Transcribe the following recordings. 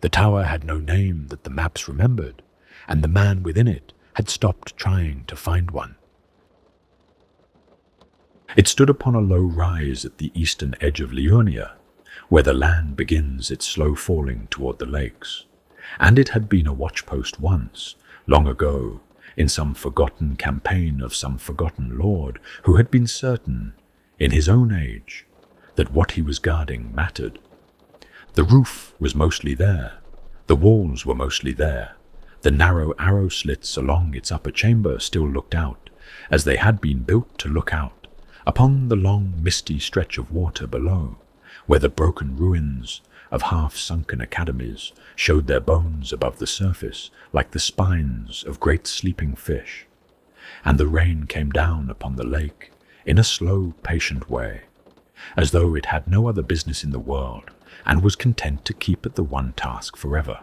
The tower had no name that the maps remembered, and the man within it had stopped trying to find one. It stood upon a low rise at the eastern edge of Liurnia, where the land begins its slow falling toward the lakes, and it had been a watchpost once, long ago, in some forgotten campaign of some forgotten lord who had been certain, in his own age, that what he was guarding mattered. The roof was mostly there, the walls were mostly there, the narrow arrow slits along its upper chamber still looked out, as they had been built to look out, upon the long misty stretch of water below, where the broken ruins of half-sunken academies showed their bones above the surface like the spines of great sleeping fish, and the rain came down upon the lake in a slow, patient way, as though it had no other business in the world and was content to keep at the one task forever.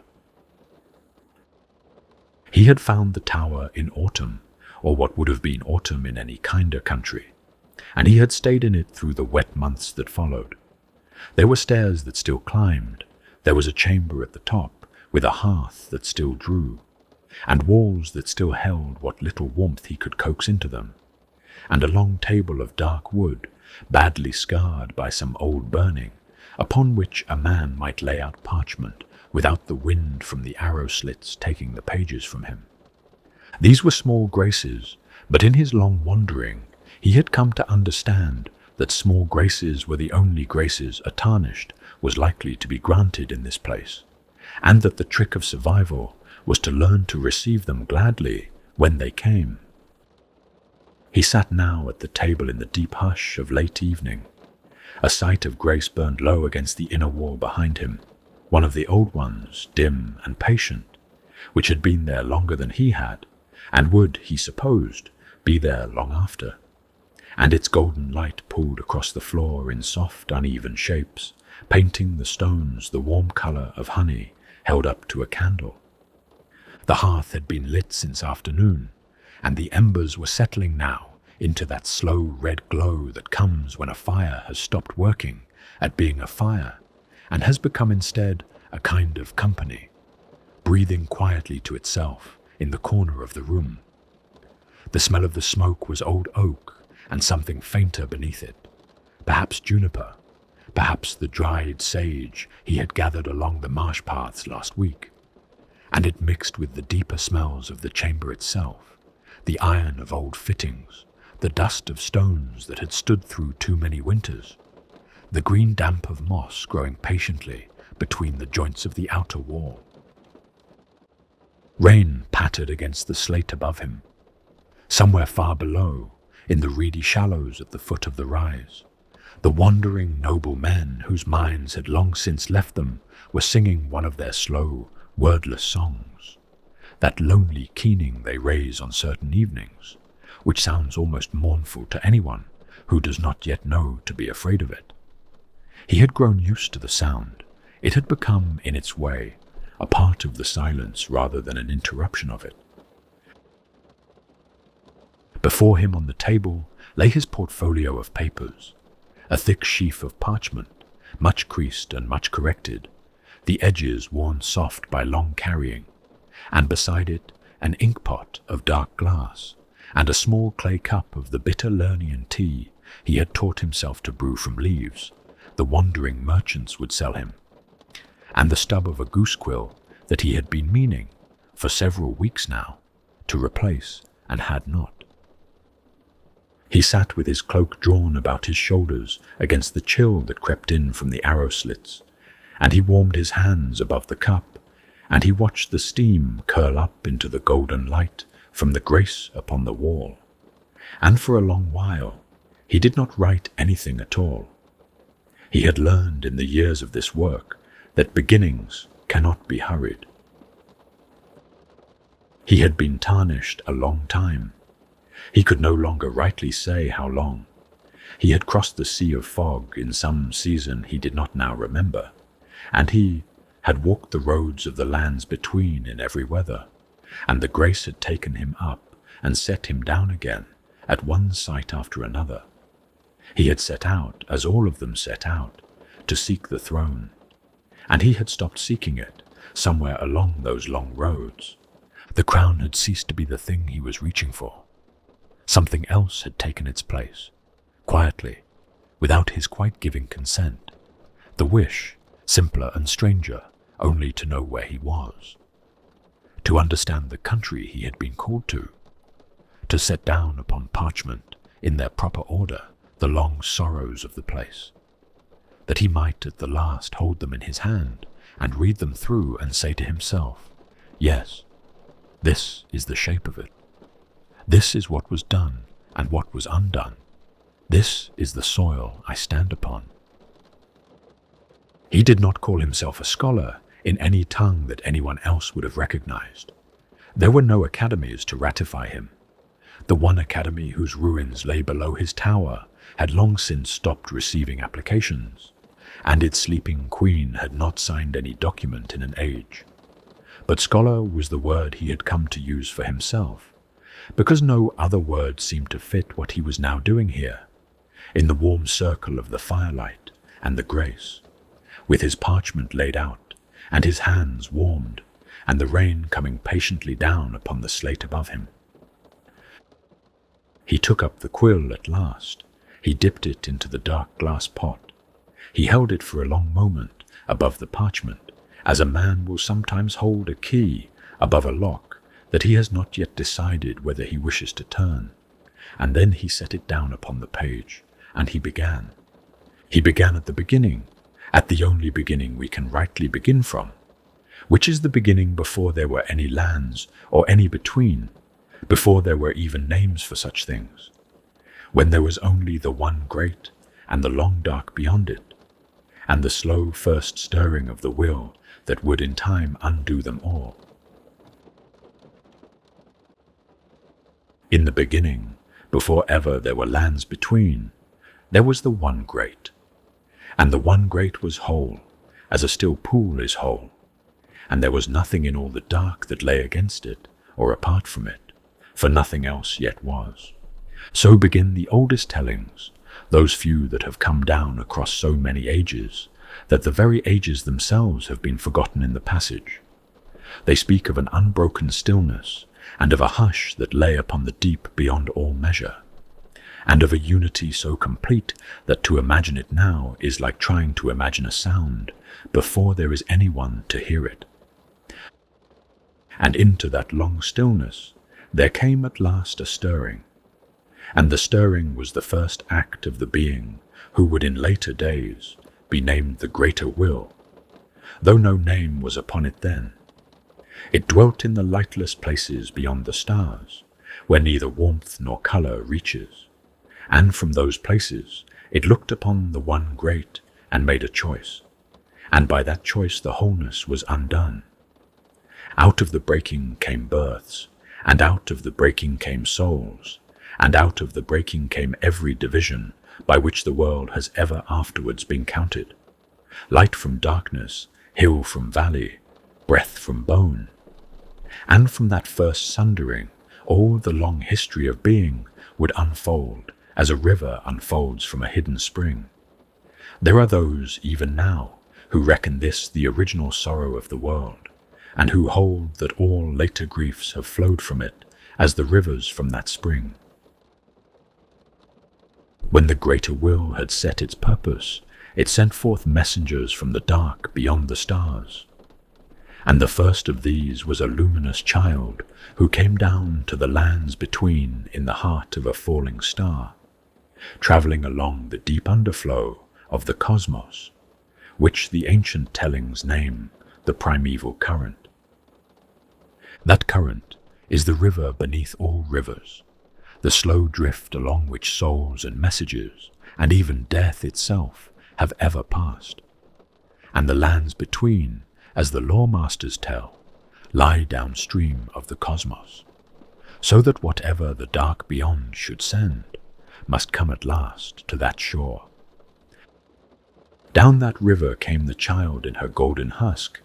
He had found the tower in autumn, or what would have been autumn in any kinder country, and he had stayed in it through the wet months that followed. There were stairs that still climbed, there was a chamber at the top with a hearth that still drew, and walls that still held what little warmth he could coax into them, and a long table of dark wood, badly scarred by some old burning, upon which a man might lay out parchment without the wind from the arrow slits taking the pages from him. These were small graces, but in his long wandering he had come to understand that small graces were the only graces a tarnished was likely to be granted in this place, and that the trick of survival was to learn to receive them gladly when they came. He sat now at the table in the deep hush of late evening. A sight of grace burned low against the inner wall behind him, one of the old ones, dim and patient, which had been there longer than he had, and would, he supposed, be there long after, and its golden light pooled across the floor in soft, uneven shapes, painting the stones the warm colour of honey held up to a candle. The hearth had been lit since afternoon, and the embers were settling now into that slow red glow that comes when a fire has stopped working at being a fire and has become instead a kind of company, breathing quietly to itself in the corner of the room. The smell of the smoke was old oak and something fainter beneath it, perhaps juniper, perhaps the dried sage he had gathered along the marsh paths last week, and it mixed with the deeper smells of the chamber itself, the iron of old fittings, the dust of stones that had stood through too many winters, the green damp of moss growing patiently between the joints of the outer wall. Rain pattered against the slate above him. Somewhere far below, in the reedy shallows at the foot of the rise, the wandering noble men whose minds had long since left them were singing one of their slow, wordless songs, that lonely keening they raise on certain evenings, which sounds almost mournful to anyone who does not yet know to be afraid of it. He had grown used to the sound. It had become, in its way, a part of the silence rather than an interruption of it. Before him on the table lay his portfolio of papers, a thick sheaf of parchment, much creased and much corrected, the edges worn soft by long carrying, and beside it an ink-pot of dark glass, and a small clay cup of the bitter Lernian tea he had taught himself to brew from leaves the wandering merchants would sell him, and the stub of a goose quill that he had been meaning, for several weeks now, to replace and had not. He sat with his cloak drawn about his shoulders against the chill that crept in from the arrow slits, and he warmed his hands above the cup, and he watched the steam curl up into the golden light from the grace upon the wall, and for a long while he did not write anything at all. He had learned in the years of this work that beginnings cannot be hurried. He had been tarnished a long time. He could no longer rightly say how long. He had crossed the sea of fog in some season he did not now remember, and he had walked the roads of the lands between in every weather, and the grace had taken him up and set him down again at one sight after another. He had set out, as all of them set out, to seek the throne, and he had stopped seeking it somewhere along those long roads. The crown had ceased to be the thing he was reaching for. Something else had taken its place, quietly, without his quite giving consent. The wish, simpler and stranger, only to know where he was. To understand the country he had been called to set down upon parchment, in their proper order, the long sorrows of the place, that he might at the last hold them in his hand and read them through and say to himself, yes, this is the shape of it. This is what was done and what was undone. This is the soil I stand upon. He did not call himself a scholar in any tongue that anyone else would have recognized. There were no academies to ratify him. The one academy whose ruins lay below his tower had long since stopped receiving applications, and its sleeping queen had not signed any document in an age. But scholar was the word he had come to use for himself, because no other word seemed to fit what he was now doing here, in the warm circle of the firelight and the grace, with his parchment laid out, and his hands warmed, and the rain coming patiently down upon the slate above him. He took up the quill at last. He dipped it into the dark glass pot. He held it for a long moment above the parchment, as a man will sometimes hold a key above a lock that he has not yet decided whether he wishes to turn. And then he set it down upon the page, and he began. He began at the beginning, at the only beginning we can rightly begin from, which is the beginning before there were any lands or any between, before there were even names for such things, when there was only the one great and the long dark beyond it, and the slow first stirring of the will that would in time undo them all. In the beginning, before ever there were lands between, there was the one great, and the one great was whole, as a still pool is whole, and there was nothing in all the dark that lay against it or apart from it, for nothing else yet was. So begin the oldest tellings, those few that have come down across so many ages, that the very ages themselves have been forgotten in the passage. They speak of an unbroken stillness, and of a hush that lay upon the deep beyond all measure, and of a unity so complete that to imagine it now is like trying to imagine a sound before there is anyone to hear it. And into that long stillness there came at last a stirring, and the stirring was the first act of the being who would in later days be named the Greater Will, though no name was upon it then. It dwelt in the lightless places beyond the stars, where neither warmth nor colour reaches, and from those places it looked upon the one great and made a choice, and by that choice the wholeness was undone. Out of the breaking came births, and out of the breaking came souls, and out of the breaking came every division by which the world has ever afterwards been counted. Light from darkness, hill from valley, breath from bone. And from that first sundering, all the long history of being would unfold as a river unfolds from a hidden spring. There are those, even now, who reckon this the original sorrow of the world, and who hold that all later griefs have flowed from it as the rivers from that spring. When the Greater Will had set its purpose, it sent forth messengers from the dark beyond the stars. And the first of these was a luminous child who came down to the lands between in the heart of a falling star, travelling along the deep underflow of the cosmos, which the ancient tellings name the primeval current. That current is the river beneath all rivers, the slow drift along which souls and messages, and even death itself, have ever passed. And the lands between, as the lawmasters tell, lie downstream of the cosmos, so that whatever the dark beyond should send must come at last to that shore. Down that river came the child in her golden husk,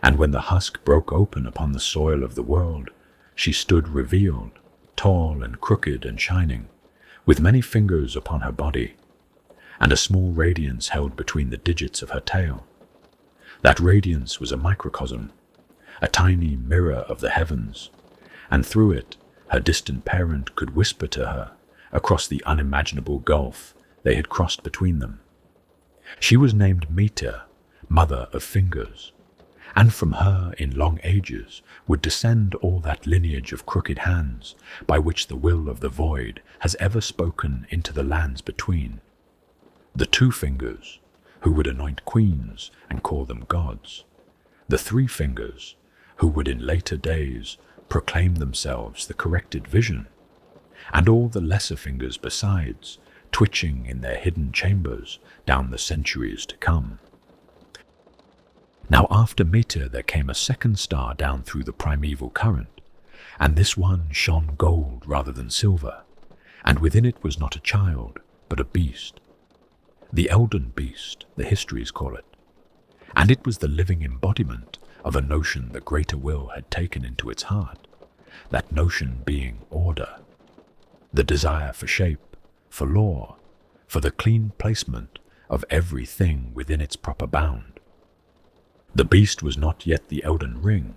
and when the husk broke open upon the soil of the world, she stood revealed, tall and crooked and shining, with many fingers upon her body, and a small radiance held between the digits of her tail. That radiance was a microcosm, a tiny mirror of the heavens, and through it her distant parent could whisper to her across the unimaginable gulf they had crossed between them. She was named Meter, Mother of Fingers, and from her in long ages would descend all that lineage of crooked hands by which the will of the void has ever spoken into the lands between. The 2 fingers, who would anoint queens and call them gods. The 3 fingers, who would in later days proclaim themselves the corrected vision, and all the lesser fingers besides, twitching in their hidden chambers down the centuries to come. Now after Meter there came a second star down through the primeval current, and this one shone gold rather than silver, and within it was not a child, but a beast. The Elden Beast, the histories call it, and it was the living embodiment of a notion the greater will had taken into its heart, that notion being order, the desire for shape, for law, for the clean placement of everything within its proper bound. The beast was not yet the Elden Ring,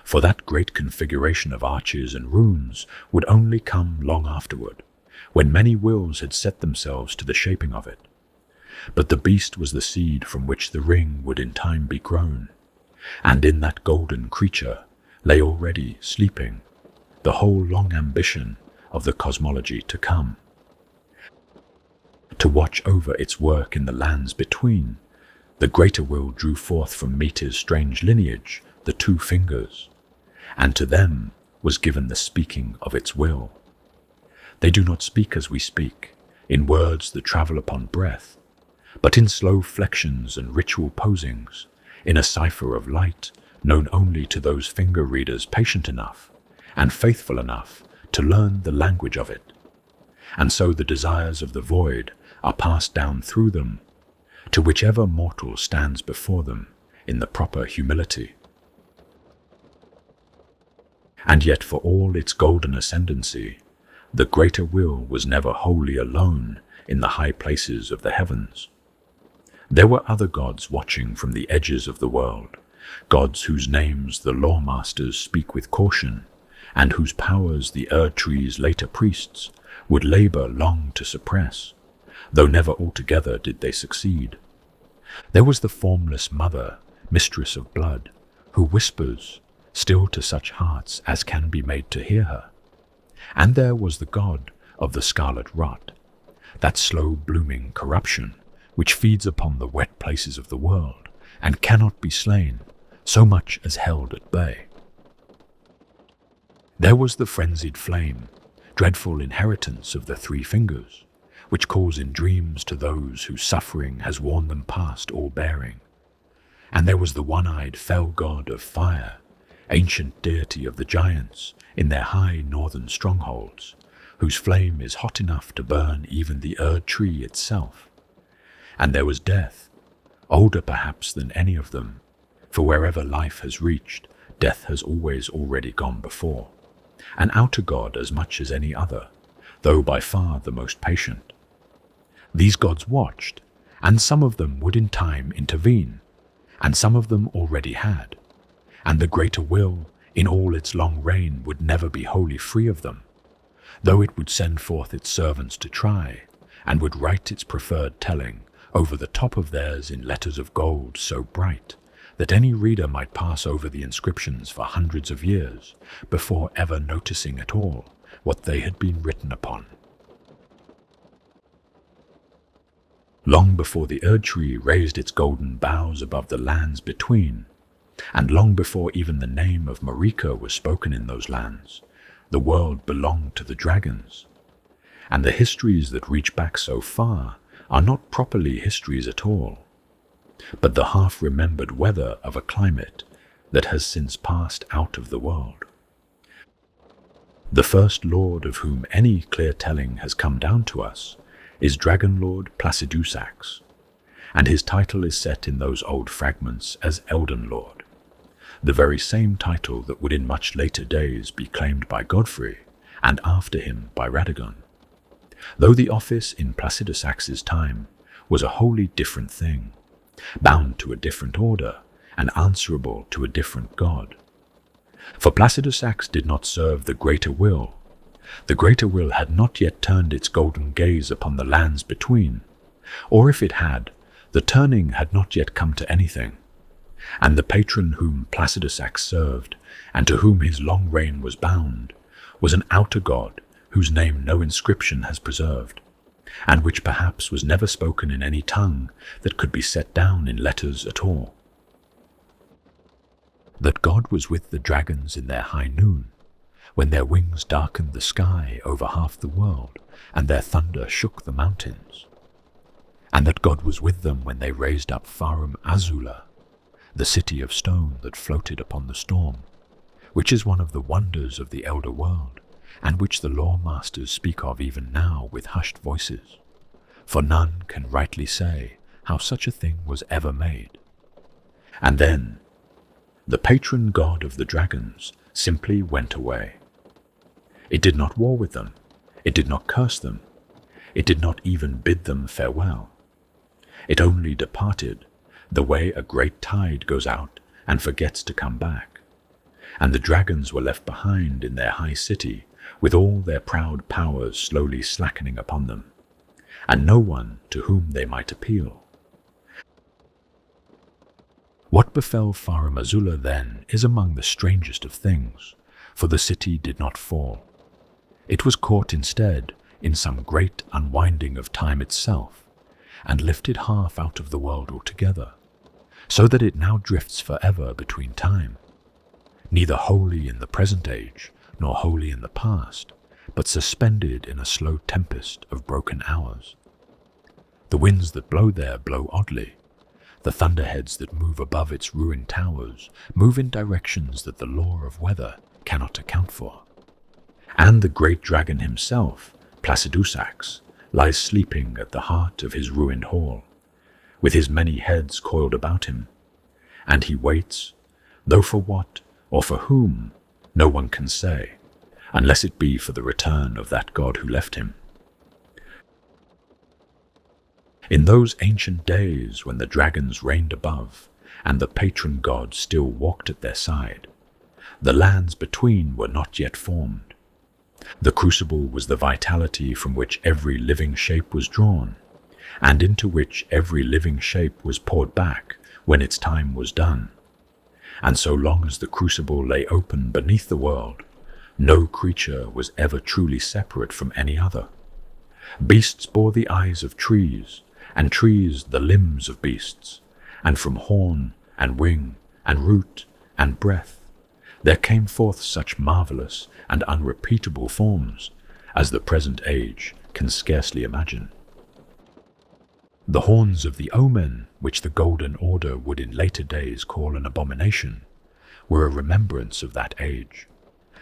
for that great configuration of arches and runes would only come long afterward, when many wills had set themselves to the shaping of it. But the beast was the seed from which the ring would in time be grown, and in that golden creature lay already sleeping the whole long ambition of the cosmology to come. To watch over its work in the lands between, the greater will drew forth from Meter's strange lineage the 2 fingers, and to them was given the speaking of its will. They do not speak as we speak, in words that travel upon breath, but in slow flexions and ritual posings, in a cipher of light known only to those finger readers patient enough and faithful enough to learn the language of it. And so the desires of the void are passed down through them to whichever mortal stands before them in the proper humility. And yet for all its golden ascendancy, the greater will was never wholly alone in the high places of the heavens. There were other gods watching from the edges of the world, gods whose names the lawmasters speak with caution, and whose powers the Erd-tree's later priests would labor long to suppress, though never altogether did they succeed. There was the formless mother, mistress of blood, who whispers still to such hearts as can be made to hear her. And there was the god of the scarlet rot, that slow-blooming corruption which feeds upon the wet places of the world and cannot be slain, so much as held at bay. There was the frenzied flame, dreadful inheritance of the 3 fingers, which calls in dreams to those whose suffering has worn them past all bearing. And there was the one-eyed fell god of fire, ancient deity of the giants in their high northern strongholds, whose flame is hot enough to burn even the Erd-tree itself. And there was death, older perhaps than any of them, for wherever life has reached, death has always already gone before, an outer god as much as any other, though by far the most patient. These gods watched, and some of them would in time intervene, and some of them already had, and the greater will, in all its long reign, would never be wholly free of them, though it would send forth its servants to try, and would write its preferred telling over the top of theirs in letters of gold so bright that any reader might pass over the inscriptions for hundreds of years before ever noticing at all what they had been written upon. Long before the Erd-tree raised its golden boughs above the lands between, and long before even the name of Marika was spoken in those lands, the world belonged to the dragons, and the histories that reach back so far are not properly histories at all, but the half-remembered weather of a climate that has since passed out of the world. The first lord of whom any clear telling has come down to us is Dragon Lord Placidusax, and his title is set in those old fragments as Elden Lord, the very same title that would in much later days be claimed by Godfrey, and after him by Radagon, though the office in Placidusax's time was a wholly different thing, bound to a different order and answerable to a different god. For Placidusax did not serve the greater will. The greater will had not yet turned its golden gaze upon the lands between, or if it had, the turning had not yet come to anything. And the patron whom Placidusax served, and to whom his long reign was bound, was an outer god whose name no inscription has preserved, and which perhaps was never spoken in any tongue that could be set down in letters at all. That God was with the dragons in their high noon, when their wings darkened the sky over half the world, and their thunder shook the mountains. And that God was with them when they raised up Farum Azula, the city of stone that floated upon the storm, which is one of the wonders of the elder world, and which the lore-masters speak of even now with hushed voices, for none can rightly say how such a thing was ever made. And then the patron god of the dragons simply went away. It did not war with them, it did not curse them, it did not even bid them farewell. It only departed, the way a great tide goes out and forgets to come back, and the dragons were left behind in their high city, with all their proud powers slowly slackening upon them, and no one to whom they might appeal. What befell Farum Azula then is among the strangest of things, for the city did not fall. It was caught instead in some great unwinding of time itself, and lifted half out of the world altogether, so that it now drifts forever between time, neither wholly in the present age, nor wholly in the past, but suspended in a slow tempest of broken hours. The winds that blow there blow oddly. The thunderheads that move above its ruined towers move in directions that the law of weather cannot account for. And the great dragon himself, Placidusax, lies sleeping at the heart of his ruined hall, with his many heads coiled about him, and he waits, though for what or for whom no one can say, unless it be for the return of that god who left him. In those ancient days when the dragons reigned above, and the patron god still walked at their side, the lands between were not yet formed. The crucible was the vitality from which every living shape was drawn, and into which every living shape was poured back when its time was done. And so long as the crucible lay open beneath the world, no creature was ever truly separate from any other. Beasts bore the eyes of trees, and trees the limbs of beasts, and from horn and wing and root and breath there came forth such marvelous and unrepeatable forms as the present age can scarcely imagine. The horns of the omen, which the Golden Order would in later days call an abomination, were a remembrance of that age.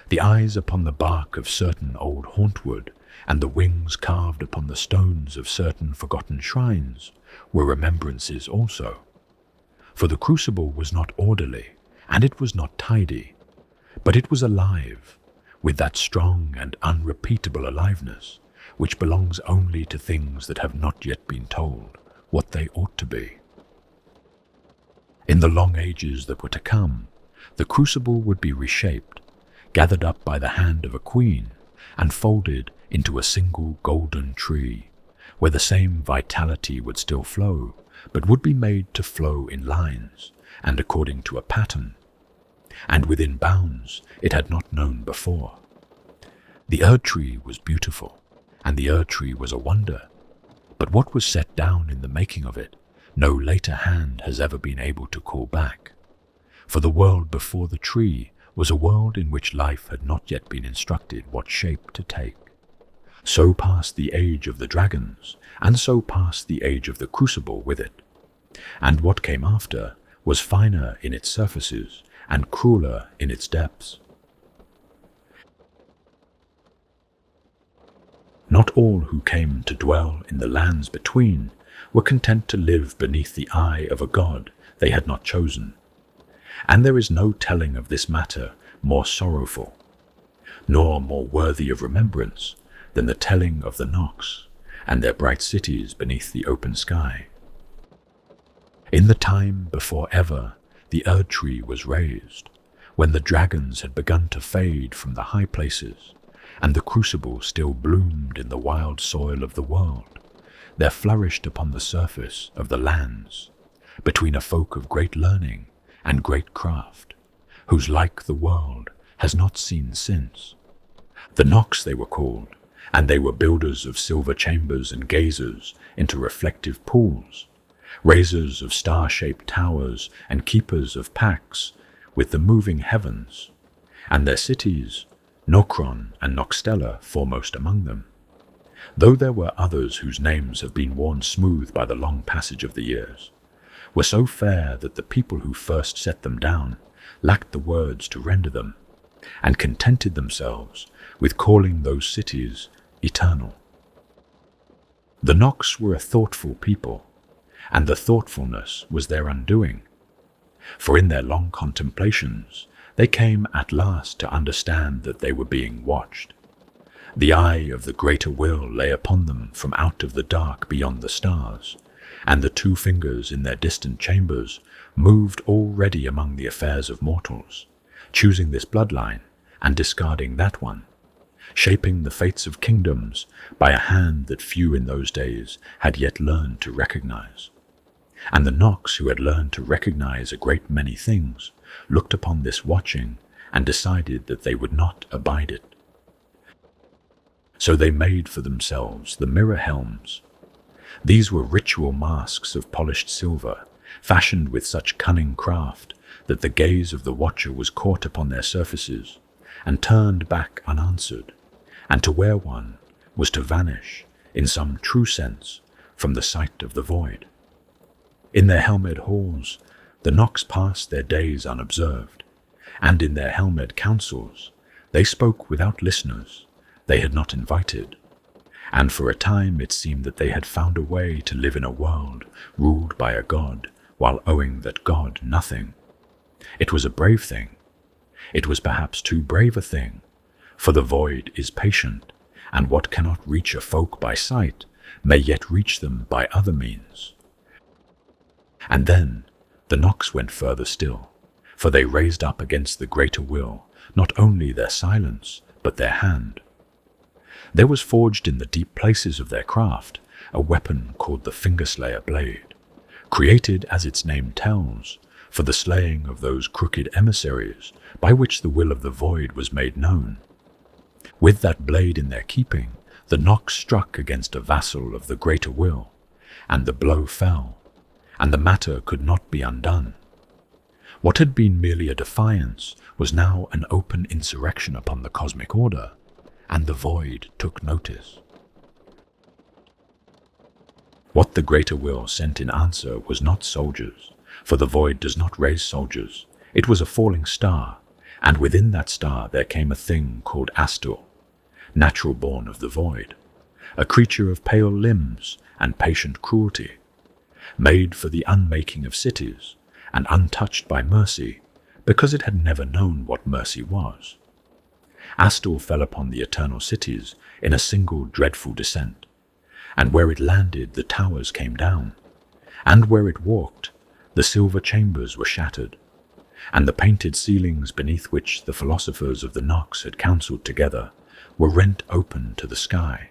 The eyes upon the bark of certain old hauntwood, and the wings carved upon the stones of certain forgotten shrines, were remembrances also. For the crucible was not orderly, and it was not tidy, but it was alive, with that strong and unrepeatable aliveness, which belongs only to things that have not yet been told what they ought to be. In the long ages that were to come, the crucible would be reshaped, gathered up by the hand of a queen, and folded into a single golden tree, where the same vitality would still flow, but would be made to flow in lines, and according to a pattern, and within bounds it had not known before. The Erd tree was beautiful, and the Erd tree was a wonder, but what was set down in the making of it, no later hand has ever been able to call back. For the world before the tree was a world in which life had not yet been instructed what shape to take. So passed the age of the dragons, and so passed the age of the crucible with it. And what came after was finer in its surfaces and crueler in its depths. Not all who came to dwell in the lands between were content to live beneath the eye of a god they had not chosen, and there is no telling of this matter more sorrowful, nor more worthy of remembrance than the telling of the Nox and their bright cities beneath the open sky. In the time before ever the Erd tree was raised, when the dragons had begun to fade from the high places, and the crucible still bloomed in the wild soil of the world, there flourished upon the surface of the lands, between a folk of great learning and great craft, whose like the world has not seen since. The Nox they were called, and they were builders of silver chambers and gazers into reflective pools, raisers of star-shaped towers and keepers of packs with the moving heavens, and their cities, Nokron and Noxtella foremost among them, though there were others whose names have been worn smooth by the long passage of the years, were so fair that the people who first set them down lacked the words to render them, and contented themselves with calling those cities eternal. The Nox were a thoughtful people, and the thoughtfulness was their undoing, for in their long contemplations they came at last to understand that they were being watched. The eye of the greater will lay upon them from out of the dark beyond the stars, and the two fingers in their distant chambers moved already among the affairs of mortals, choosing this bloodline and discarding that one, shaping the fates of kingdoms by a hand that few in those days had yet learned to recognize. And the Nox, who had learned to recognize a great many things, looked upon this watching and decided that they would not abide it. So they made for themselves the mirror helms. These were ritual masks of polished silver, fashioned with such cunning craft that the gaze of the watcher was caught upon their surfaces and turned back unanswered, and to wear one was to vanish, in some true sense, from the sight of the void. In their helmed halls, the Nox passed their days unobserved, and in their helmed councils they spoke without listeners they had not invited, and for a time it seemed that they had found a way to live in a world ruled by a god, while owing that god nothing. It was a brave thing. It was perhaps too brave a thing, for the void is patient, and what cannot reach a folk by sight may yet reach them by other means. And then the Nox went further still, for they raised up against the greater will not only their silence, but their hand. There was forged in the deep places of their craft a weapon called the Fingerslayer blade, created, as its name tells, for the slaying of those crooked emissaries by which the will of the void was made known. With that blade in their keeping, the Nox struck against a vassal of the greater will, and the blow fell, and the matter could not be undone. What had been merely a defiance was now an open insurrection upon the cosmic order, and the void took notice. What the greater will sent in answer was not soldiers, for the void does not raise soldiers. It was a falling star, and within that star there came a thing called Astur, natural born of the void, a creature of pale limbs and patient cruelty, made for the unmaking of cities, and untouched by mercy, because it had never known what mercy was. Astur fell upon the eternal cities in a single dreadful descent, and where it landed the towers came down, and where it walked the silver chambers were shattered, and the painted ceilings beneath which the philosophers of the Nox had counselled together were rent open to the sky.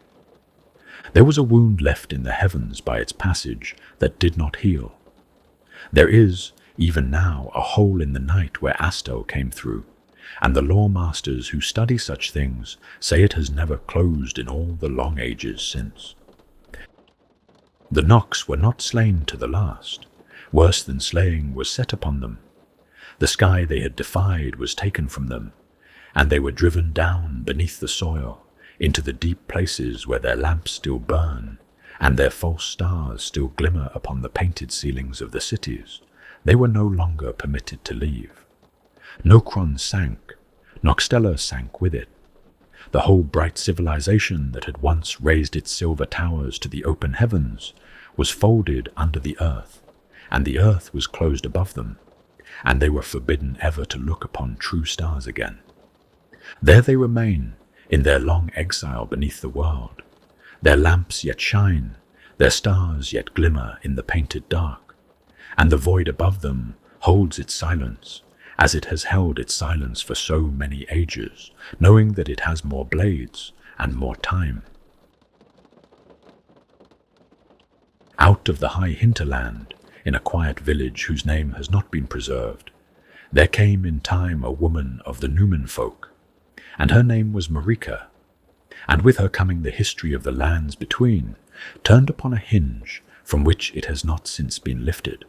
There was a wound left in the heavens by its passage that did not heal. There is, even now, a hole in the night where Astur came through, and the law-masters who study such things say it has never closed in all the long ages since. The Nox were not slain to the last. Worse than slaying was set upon them. The sky they had defied was taken from them, and they were driven down beneath the soil into the deep places where their lamps still burn, and their false stars still glimmer upon the painted ceilings of the cities. They were no longer permitted to leave. Nokron sank, Noxtella sank with it. The whole bright civilization that had once raised its silver towers to the open heavens was folded under the earth, and the earth was closed above them, and they were forbidden ever to look upon true stars again. There they remain, in their long exile beneath the world. Their lamps yet shine, their stars yet glimmer in the painted dark, and the void above them holds its silence, as it has held its silence for so many ages, knowing that it has more blades and more time. Out of the high hinterland, in a quiet village whose name has not been preserved, there came in time a woman of the Numen folk, and her name was Marika, and with her coming the history of the lands between, turned upon a hinge from which it has not since been lifted.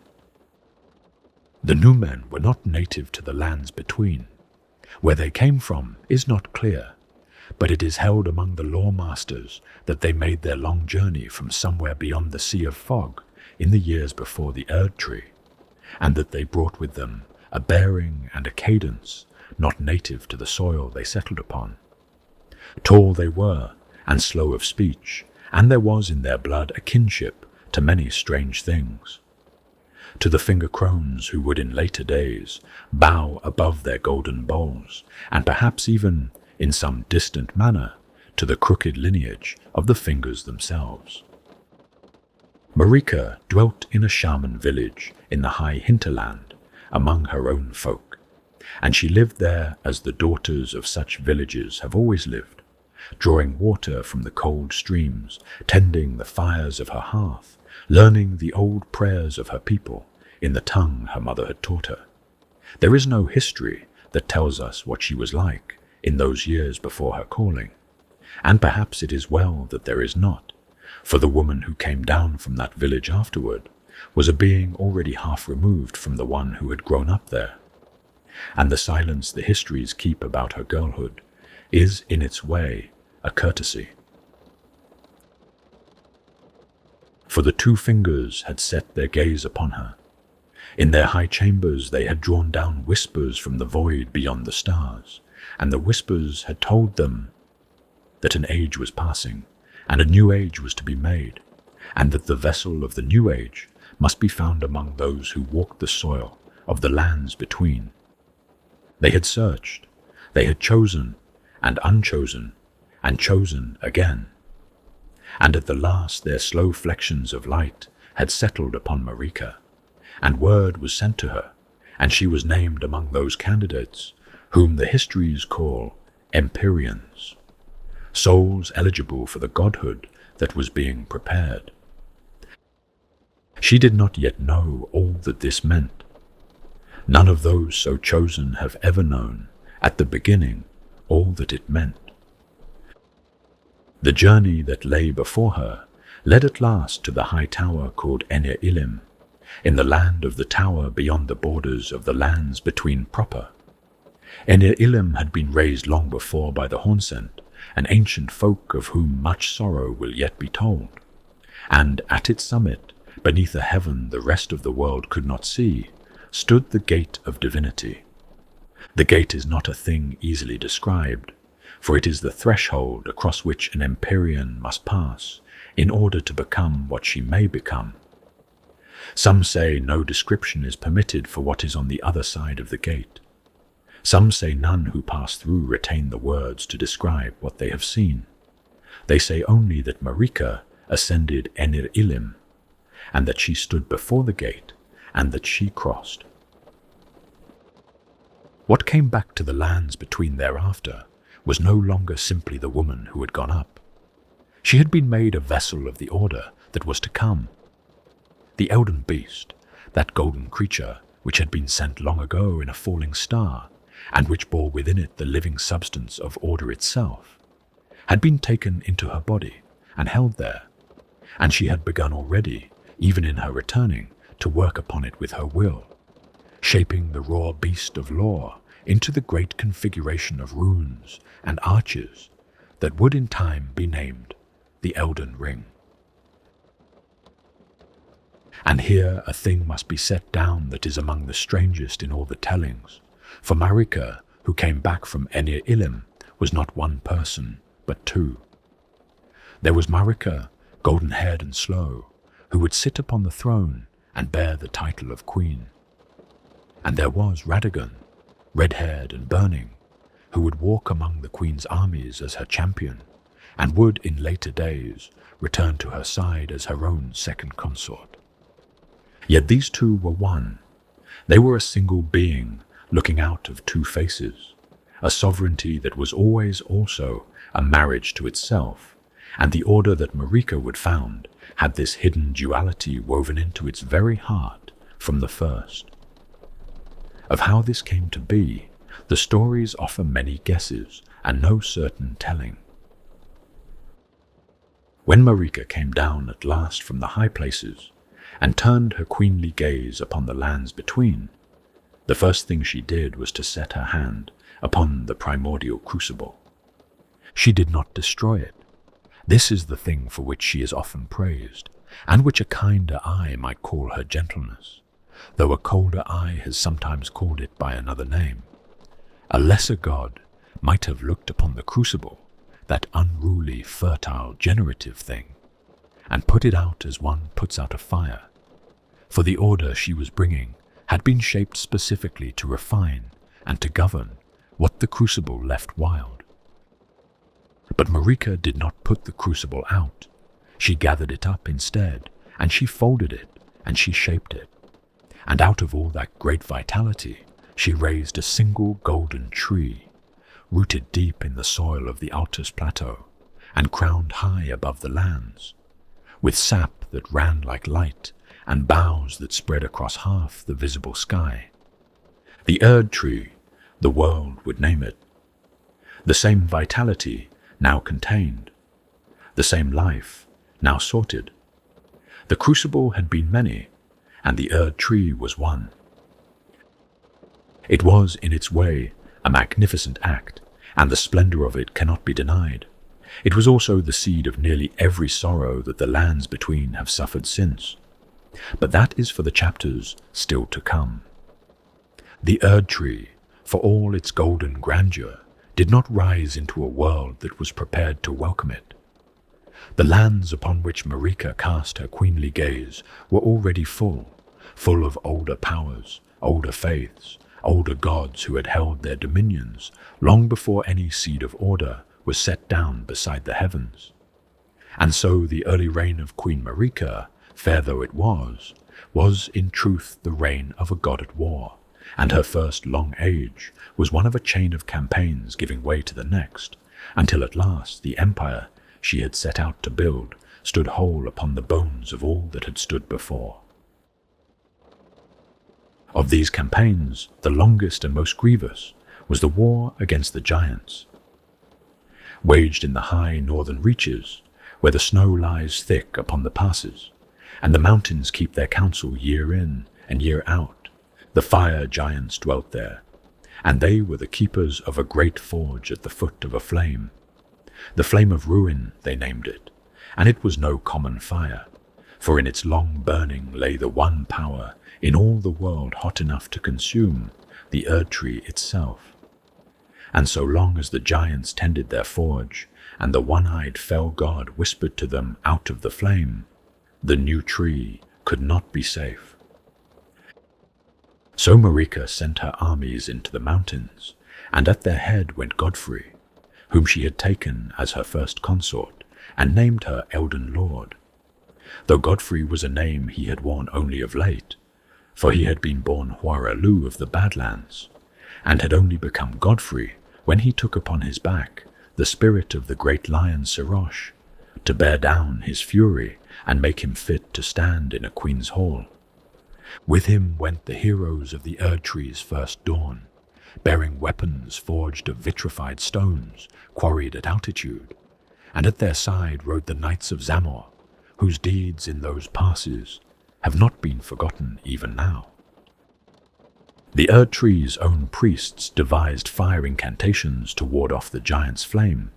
The Numen were not native to the lands between. Where they came from is not clear, but it is held among the lore-masters that they made their long journey from somewhere beyond the Sea of Fog in the years before the Erd Tree, and that they brought with them a bearing and a cadence not native to the soil they settled upon. Tall they were, and slow of speech, and there was in their blood a kinship to many strange things. To the finger crones who would in later days bow above their golden bowls, and perhaps even, in some distant manner, to the crooked lineage of the fingers themselves. Marika dwelt in a shaman village in the high hinterland among her own folk, and she lived there as the daughters of such villages have always lived, drawing water from the cold streams, tending the fires of her hearth, learning the old prayers of her people in the tongue her mother had taught her. There is no history that tells us what she was like in those years before her calling, and perhaps it is well that there is not, for the woman who came down from that village afterward was a being already half removed from the one who had grown up there, and the silence the histories keep about her girlhood is, in its way, a courtesy. For the two fingers had set their gaze upon her. In their high chambers they had drawn down whispers from the void beyond the stars, and the whispers had told them that an age was passing, and a new age was to be made, and that the vessel of the new age must be found among those who walked the soil of the lands between. They had searched, they had chosen, and unchosen, and chosen again. And at the last their slow flections of light had settled upon Marika, and word was sent to her, and she was named among those candidates whom the histories call Empyreans, souls eligible for the godhood that was being prepared. She did not yet know all that this meant. None of those so chosen have ever known, at the beginning, all that it meant. The journey that lay before her led at last to the high tower called Enir Ilim, in the land of the tower beyond the borders of the lands between proper. Enir Ilim had been raised long before by the Hornsent, an ancient folk of whom much sorrow will yet be told, and at its summit, beneath a heaven the rest of the world could not see, stood the gate of divinity. The gate is not a thing easily described, for it is the threshold across which an Empyrean must pass in order to become what she may become. Some say no description is permitted for what is on the other side of the gate. Some say none who pass through retain the words to describe what they have seen. They say only that Marika ascended Enir Ilim, and that she stood before the gate, and that she crossed. What came back to the lands between thereafter was no longer simply the woman who had gone up. She had been made a vessel of the order that was to come. The Elden Beast, that golden creature which had been sent long ago in a falling star, and which bore within it the living substance of order itself, had been taken into her body and held there, and she had begun already, even in her returning, to work upon it with her will, shaping the raw beast of lore into the great configuration of runes and arches that would in time be named the Elden Ring. And here a thing must be set down that is among the strangest in all the tellings, for Marika, who came back from Enir Ilim, was not one person, but two. There was Marika, golden-haired and slow, who would sit upon the throne and bear the title of queen. And there was Radagon, red-haired and burning, who would walk among the queen's armies as her champion, and would in later days return to her side as her own second consort. Yet these two were one. They were a single being, looking out of two faces, a sovereignty that was always also a marriage to itself, and the order that Marika would found had this hidden duality woven into its very heart from the first. Of how this came to be, the stories offer many guesses and no certain telling. When Marika came down at last from the high places and turned her queenly gaze upon the lands between, the first thing she did was to set her hand upon the primordial crucible. She did not destroy it. This is the thing for which she is often praised, and which a kinder eye might call her gentleness, though a colder eye has sometimes called it by another name. A lesser god might have looked upon the crucible, that unruly, fertile, generative thing, and put it out as one puts out a fire, for the order she was bringing had been shaped specifically to refine and to govern what the crucible left wild. But Marika did not put the crucible out. She gathered it up instead, and she folded it, and she shaped it. And out of all that great vitality, she raised a single golden tree, rooted deep in the soil of the Altus Plateau, and crowned high above the lands, with sap that ran like light, and boughs that spread across half the visible sky. The Erd Tree, the world would name it. The same vitality now contained, the same life now sorted. The crucible had been many, and the Erd Tree was one. It was, in its way, a magnificent act, and the splendor of it cannot be denied. It was also the seed of nearly every sorrow that the lands between have suffered since. But that is for the chapters still to come. The Erd Tree, for all its golden grandeur, did not rise into a world that was prepared to welcome it. The lands upon which Marika cast her queenly gaze were already full of older powers, older faiths, older gods who had held their dominions long before any seed of order was set down beside the heavens. And so the early reign of Queen Marika, fair though it was in truth the reign of a god at war, and her first long age was one of a chain of campaigns giving way to the next, until at last the empire she had set out to build stood whole upon the bones of all that had stood before. Of these campaigns, the longest and most grievous was the war against the giants. Waged in the high northern reaches, where the snow lies thick upon the passes, and the mountains keep their counsel year in and year out, the fire giants dwelt there, and they were the keepers of a great forge at the foot of a flame. The flame of ruin, they named it, and it was no common fire, for in its long burning lay the one power in all the world hot enough to consume the Erd Tree itself. And so long as the giants tended their forge, and the one-eyed fell god whispered to them out of the flame, the new tree could not be safe. So Marika sent her armies into the mountains, and at their head went Godfrey, whom she had taken as her first consort, and named her Elden Lord, though Godfrey was a name he had worn only of late, for he had been born Huaralu of the Badlands, and had only become Godfrey when he took upon his back the spirit of the great lion Sirosh, to bear down his fury and make him fit to stand in a queen's hall. With him went the heroes of the Erd Tree's first dawn, bearing weapons forged of vitrified stones, quarried at altitude, and at their side rode the knights of Zamor, whose deeds in those passes have not been forgotten even now. The Erd Tree's own priests devised fire incantations to ward off the giant's flame,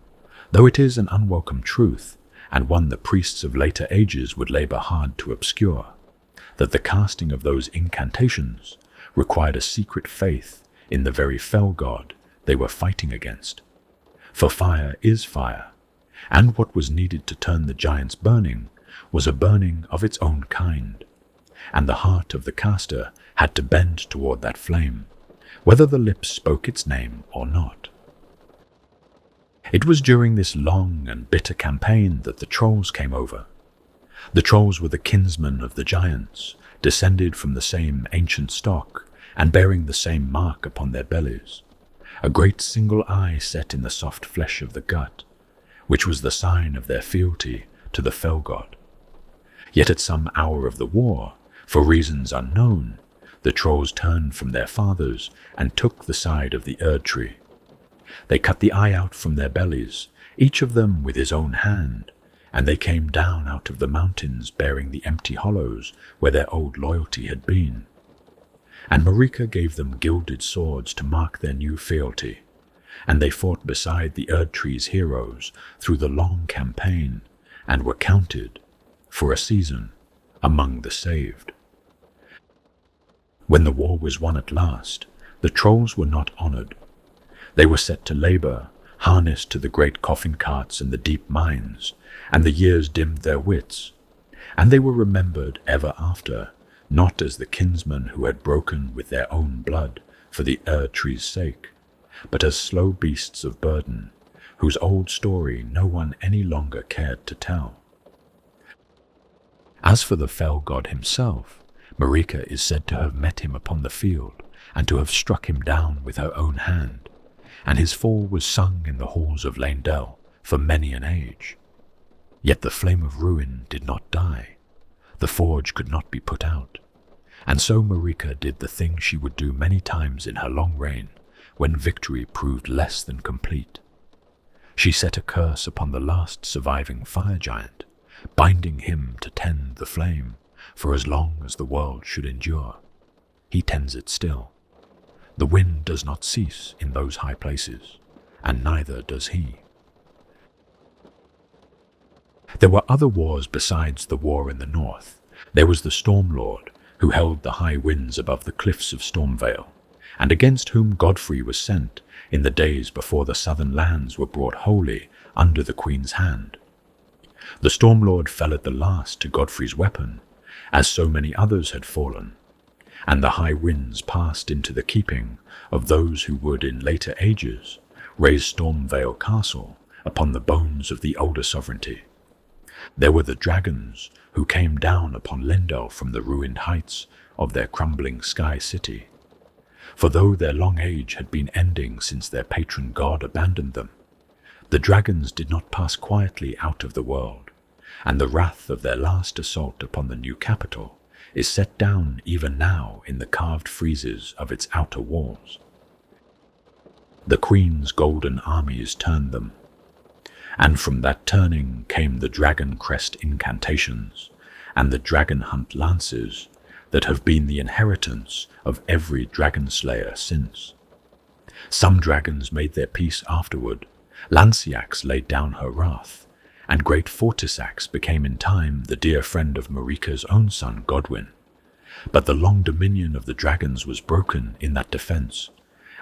though it is an unwelcome truth, and one the priests of later ages would labor hard to obscure, that the casting of those incantations required a secret faith in the very fell god they were fighting against. For fire is fire, and what was needed to turn the giants burning was a burning of its own kind, and the heart of the caster had to bend toward that flame, whether the lips spoke its name or not. It was during this long and bitter campaign that the trolls came over. The trolls were the kinsmen of the giants, descended from the same ancient stock, and bearing the same mark upon their bellies, a great single eye set in the soft flesh of the gut, which was the sign of their fealty to the fell god. Yet at some hour of the war, for reasons unknown, the trolls turned from their fathers and took the side of the Erd tree. They cut the eye out from their bellies, each of them with his own hand, and they came down out of the mountains bearing the empty hollows where their old loyalty had been. And Marika gave them gilded swords to mark their new fealty, and they fought beside the Erd tree's heroes through the long campaign, and were counted, for a season, among the saved. When the war was won at last, the trolls were not honored. They were set to labor, harnessed to the great coffin carts and the deep mines, and the years dimmed their wits, and they were remembered ever after, not as the kinsmen who had broken with their own blood for the Erd tree's sake, but as slow beasts of burden, whose old story no one any longer cared to tell. As for the fell god himself, Marika is said to have met him upon the field, and to have struck him down with her own hand, and his fall was sung in the halls of Leyndell for many an age. Yet the flame of ruin did not die, the forge could not be put out, and so Marika did the thing she would do many times in her long reign, when victory proved less than complete. She set a curse upon the last surviving fire giant, binding him to tend the flame for as long as the world should endure. He tends it still. The wind does not cease in those high places, and neither does he. There were other wars besides the war in the north. There was the Storm Lord, who held the high winds above the cliffs of Stormvale, and against whom Godfrey was sent in the days before the southern lands were brought wholly under the Queen's hand. The Storm Lord fell at the last to Godfrey's weapon, as so many others had fallen, and the high winds passed into the keeping of those who would in later ages raise Stormvale Castle upon the bones of the older sovereignty. There were the dragons who came down upon Leyndell from the ruined heights of their crumbling sky city. For though their long age had been ending since their patron god abandoned them, the dragons did not pass quietly out of the world, and the wrath of their last assault upon the new capital is set down even now in the carved friezes of its outer walls. The Queen's golden armies turned them, and from that turning came the dragon crest incantations and the dragon hunt lances that have been the inheritance of every dragon slayer since. Some dragons made their peace afterward. Lanciax laid down her wrath, and great Fortisax became in time the dear friend of Marika's own son Godwyn. But the long dominion of the dragons was broken in that defence,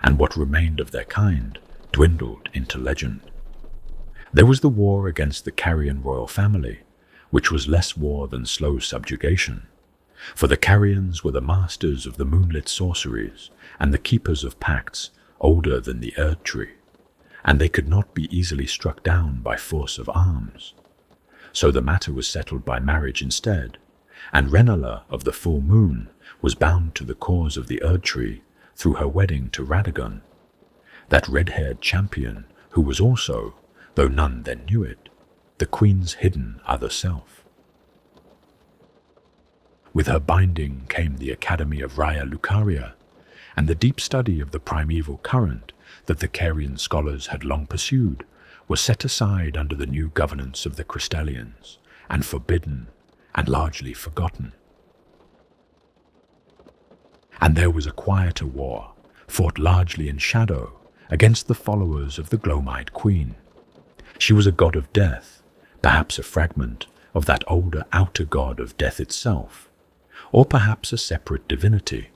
and what remained of their kind dwindled into legend. There was the war against the Carrion royal family, which was less war than slow subjugation, for the Carrions were the masters of the moonlit sorceries and the keepers of pacts older than the Erd tree, and they could not be easily struck down by force of arms. So the matter was settled by marriage instead, and Renala of the Full Moon was bound to the cause of the Erd tree through her wedding to Radagon, that red-haired champion who was also, though none then knew it, the Queen's hidden other self. With her binding came the Academy of Raya Lucaria, and the deep study of the primeval current that the Carrion scholars had long pursued was set aside under the new governance of the Crystallians, and forbidden, and largely forgotten. And there was a quieter war, fought largely in shadow, against the followers of the Glomide Queen. She was a god of death, perhaps a fragment of that older outer god of death itself, or perhaps a separate divinity.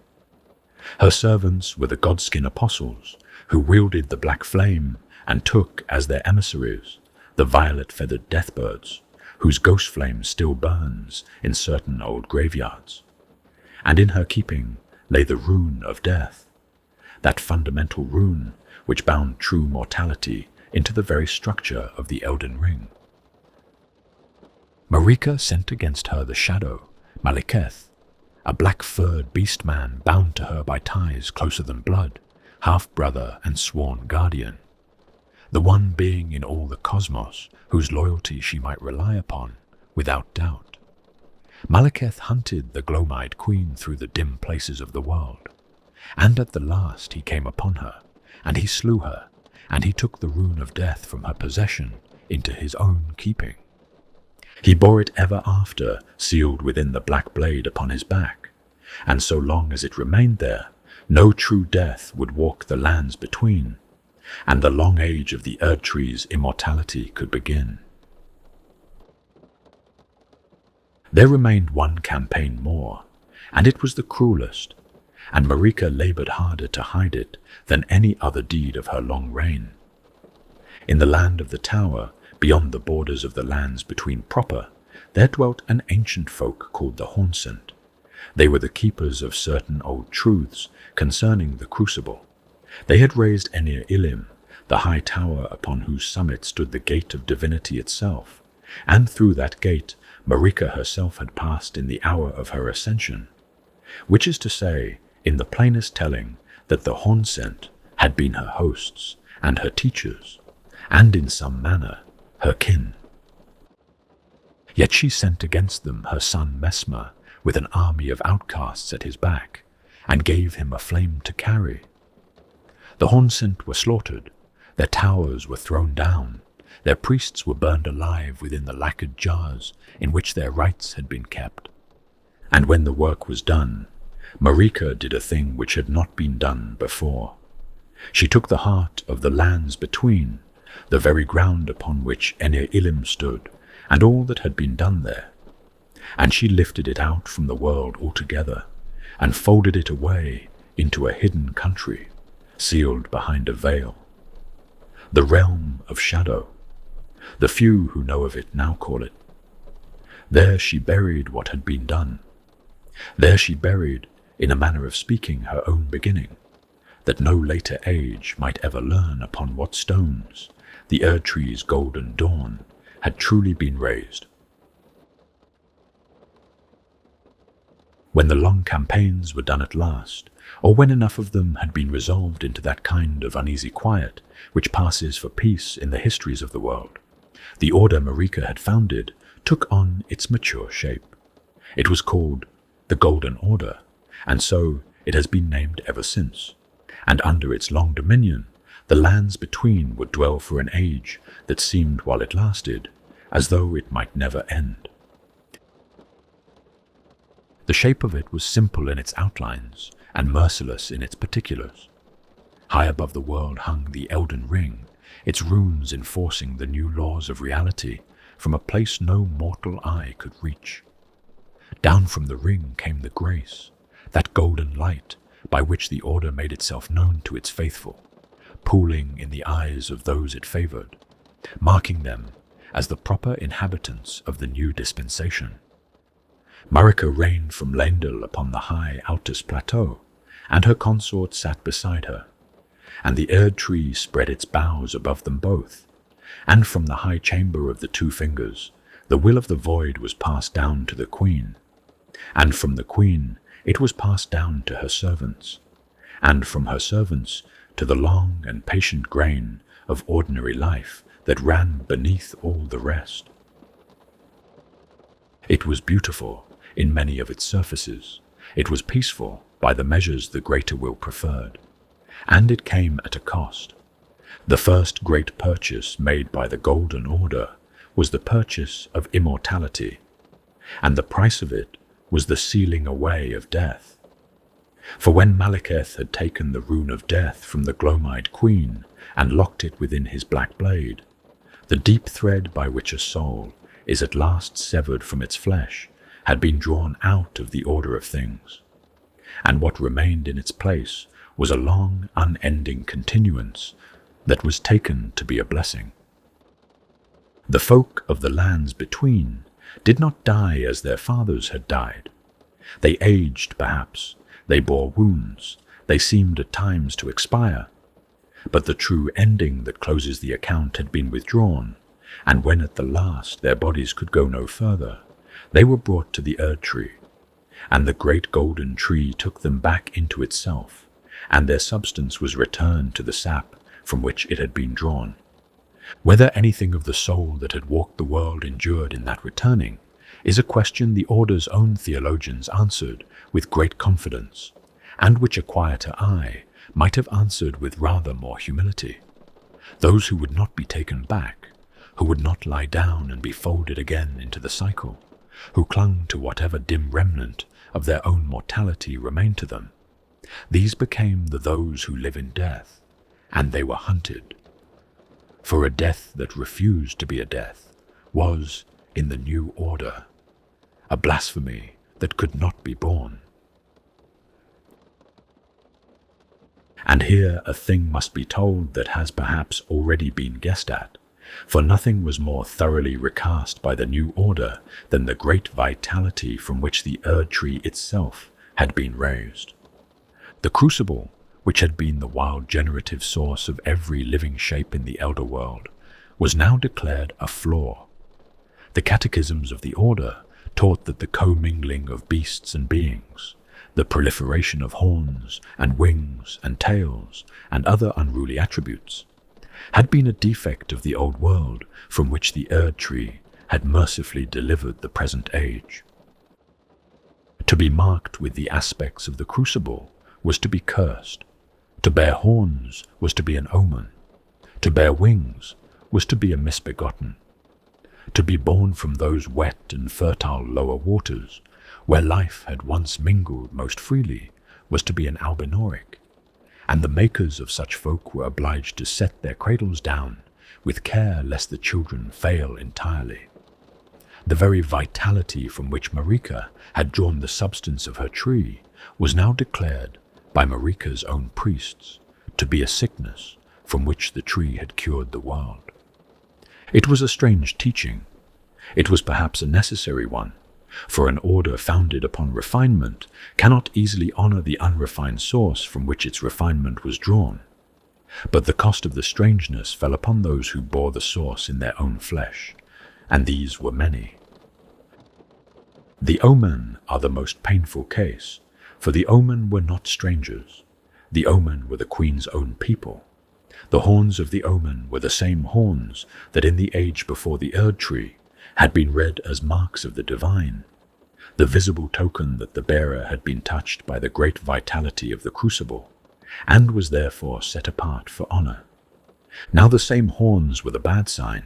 Her servants were the godskin apostles, who wielded the black flame and took as their emissaries the violet-feathered deathbirds, whose ghost flame still burns in certain old graveyards. And in her keeping lay the rune of death, that fundamental rune which bound true mortality into the very structure of the Elden Ring. Marika sent against her the shadow, Maliketh, a black-furred beast-man bound to her by ties closer than blood, half-brother and sworn guardian, the one being in all the cosmos whose loyalty she might rely upon without doubt. Malekith hunted the glow-eyed queen through the dim places of the world, and at the last he came upon her, and he slew her, and he took the rune of death from her possession into his own keeping. He bore it ever after, sealed within the black blade upon his back, and so long as it remained there, no true death would walk the lands between, and the long age of the Erd Tree's immortality could begin. There remained one campaign more, and it was the cruelest, and Marika labored harder to hide it than any other deed of her long reign. In the land of the Tower, beyond the borders of the lands between proper, there dwelt an ancient folk called the Hornsent. They were the keepers of certain old truths concerning the Crucible. They had raised Enir Ilim, the high tower upon whose summit stood the gate of divinity itself, and through that gate Marika herself had passed in the hour of her ascension, which is to say, in the plainest telling, that the Hornsent had been her hosts and her teachers, and in some manner her kin. Yet she sent against them her son Mesmer with an army of outcasts at his back, and gave him a flame to carry. The Hornsent were slaughtered, their towers were thrown down, their priests were burned alive within the lacquered jars in which their rites had been kept. And when the work was done, Marika did a thing which had not been done before. She took the heart of the lands between, the very ground upon which Enir Ilim stood, and all that had been done there, and she lifted it out from the world altogether, and folded it away into a hidden country, sealed behind a veil. The realm of shadow. The few who know of it now call it. There she buried what had been done. There she buried, in a manner of speaking, her own beginning, that no later age might ever learn upon what stones the Erd Tree's golden dawn had truly been raised. When the long campaigns were done at last, or when enough of them had been resolved into that kind of uneasy quiet which passes for peace in the histories of the world, the order Marika had founded took on its mature shape. It was called the Golden Order, and so it has been named ever since, and under its long dominion the lands between would dwell for an age that seemed, while it lasted, as though it might never end. The shape of it was simple in its outlines and merciless in its particulars. High above the world hung the Elden Ring, its runes enforcing the new laws of reality from a place no mortal eye could reach. Down from the ring came the grace, that golden light by which the order made itself known to its faithful, pooling in the eyes of those it favored, marking them as the proper inhabitants of the new dispensation. Marika reigned from Lendil upon the high Altus plateau, and her consort sat beside her, and the Erd Tree spread its boughs above them both, and from the high chamber of the Two Fingers the will of the void was passed down to the queen, and from the queen it was passed down to her servants, and from her servants to the long and patient grain of ordinary life that ran beneath all the rest. It was beautiful in many of its surfaces, it was peaceful by the measures the greater will preferred, and it came at a cost. The first great purchase made by the Golden Order was the purchase of immortality, and the price of it was the sealing away of death. For when Malekith had taken the rune of death from the glow-eyed queen and locked it within his black blade, the deep thread by which a soul is at last severed from its flesh had been drawn out of the order of things, and what remained in its place was a long, unending continuance that was taken to be a blessing. The folk of the lands between did not die as their fathers had died. They aged, perhaps, they bore wounds, they seemed at times to expire, but the true ending that closes the account had been withdrawn, and when at the last their bodies could go no further, they were brought to the Erd Tree, and the great golden tree took them back into itself, and their substance was returned to the sap from which it had been drawn. Whether anything of the soul that had walked the world endured in that returning is a question the Order's own theologians answered with great confidence, and which a quieter eye might have answered with rather more humility. Those who would not be taken back, who would not lie down and be folded again into the cycle, who clung to whatever dim remnant of their own mortality remained to them, these became those who live in death, and they were hunted. For a death that refused to be a death was, in the new order, a blasphemy that could not be borne. And here a thing must be told that has perhaps already been guessed at, for nothing was more thoroughly recast by the new order than the great vitality from which the Erd tree itself had been raised. The crucible, which had been the wild generative source of every living shape in the elder world, was now declared a flaw. The catechisms of the order taught that the commingling of beasts and beings, the proliferation of horns and wings and tails and other unruly attributes, had been a defect of the old world from which the Erd tree had mercifully delivered the present age. To be marked with the aspects of the crucible was to be cursed. To bear horns was to be an omen. To bear wings was to be a misbegotten. To be born from those wet and fertile lower waters, where life had once mingled most freely, was to be an albinoric, and the makers of such folk were obliged to set their cradles down, with care lest the children fail entirely. The very vitality from which Marika had drawn the substance of her tree was now declared, by Marika's own priests, to be a sickness from which the tree had cured the world. It was a strange teaching. It was perhaps a necessary one, for an order founded upon refinement cannot easily honor the unrefined source from which its refinement was drawn. But the cost of the strangeness fell upon those who bore the source in their own flesh, and these were many. The Omen are the most painful case, for the Omen were not strangers. The Omen were the Queen's own people. The horns of the Omen were the same horns that in the age before the Erd tree had been read as marks of the divine, the visible token that the bearer had been touched by the great vitality of the crucible, and was therefore set apart for honor. Now the same horns were the bad sign,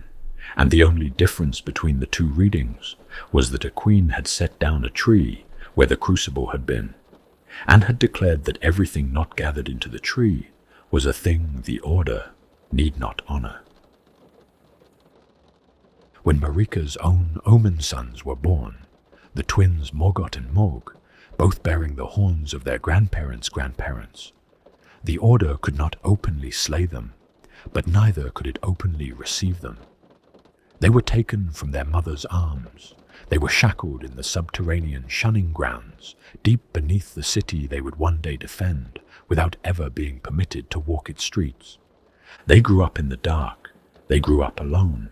and the only difference between the two readings was that a queen had set down a tree where the crucible had been, and had declared that everything not gathered into the tree was a thing the order need not honor. When Marika's own Omen sons were born, the twins Morgoth and Morg, both bearing the horns of their grandparents' grandparents, the order could not openly slay them, but neither could it openly receive them. They were taken from their mother's arms. They were shackled in the subterranean shunning grounds, deep beneath the city they would one day defend, without ever being permitted to walk its streets. They grew up in the dark. They grew up alone.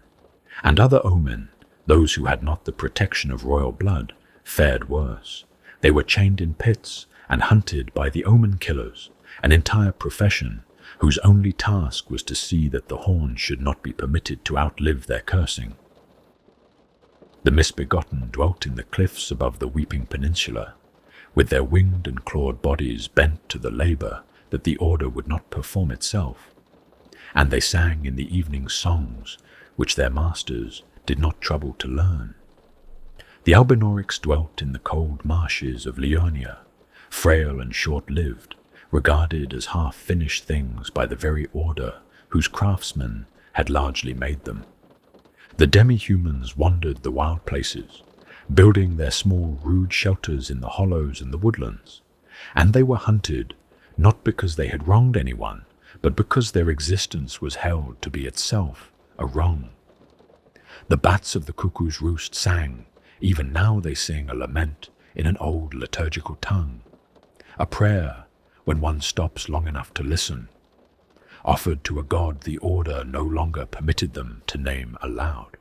And other Omen, those who had not the protection of royal blood, fared worse. They were chained in pits and hunted by the Omen killers, an entire profession whose only task was to see that the horn should not be permitted to outlive their cursing. The misbegotten dwelt in the cliffs above the Weeping Peninsula, with their winged and clawed bodies bent to the labor that the order would not perform itself, and they sang in the evening songs which their masters did not trouble to learn. The Albinorics dwelt in the cold marshes of Liurnia, frail and short-lived, regarded as half-finished things by the very order whose craftsmen had largely made them. The demi-humans wandered the wild places, building their small rude shelters in the hollows and the woodlands, and they were hunted not because they had wronged anyone, but because their existence was held to be itself a wrong. The bats of the cuckoo's roost sang. Even now they sing a lament in an old liturgical tongue, a prayer when one stops long enough to listen, offered to a god the order no longer permitted them to name aloud.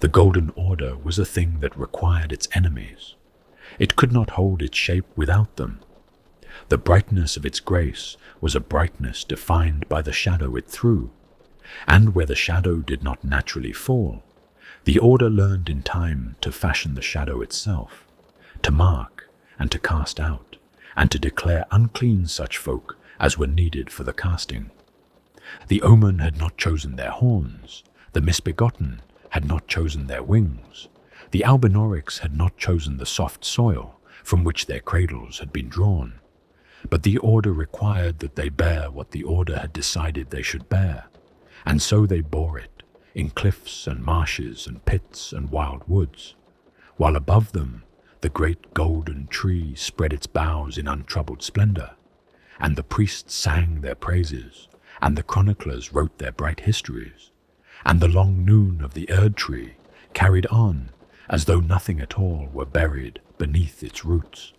The Golden Order was a thing that required its enemies. It could not hold its shape without them. The brightness of its grace was a brightness defined by the shadow it threw, and where the shadow did not naturally fall, the Order learned in time to fashion the shadow itself, to mark and to cast out, and to declare unclean such folk as were needed for the casting. The Omen had not chosen their horns, the Misbegotten had not chosen their wings, the Albinorics had not chosen the soft soil from which their cradles had been drawn, but the Order required that they bear what the Order had decided they should bear, and so they bore it, in cliffs and marshes and pits and wild woods, while above them the great golden tree spread its boughs in untroubled splendor, and the priests sang their praises, and the chroniclers wrote their bright histories, and the long noon of the Erd tree carried on as though nothing at all were buried beneath its roots.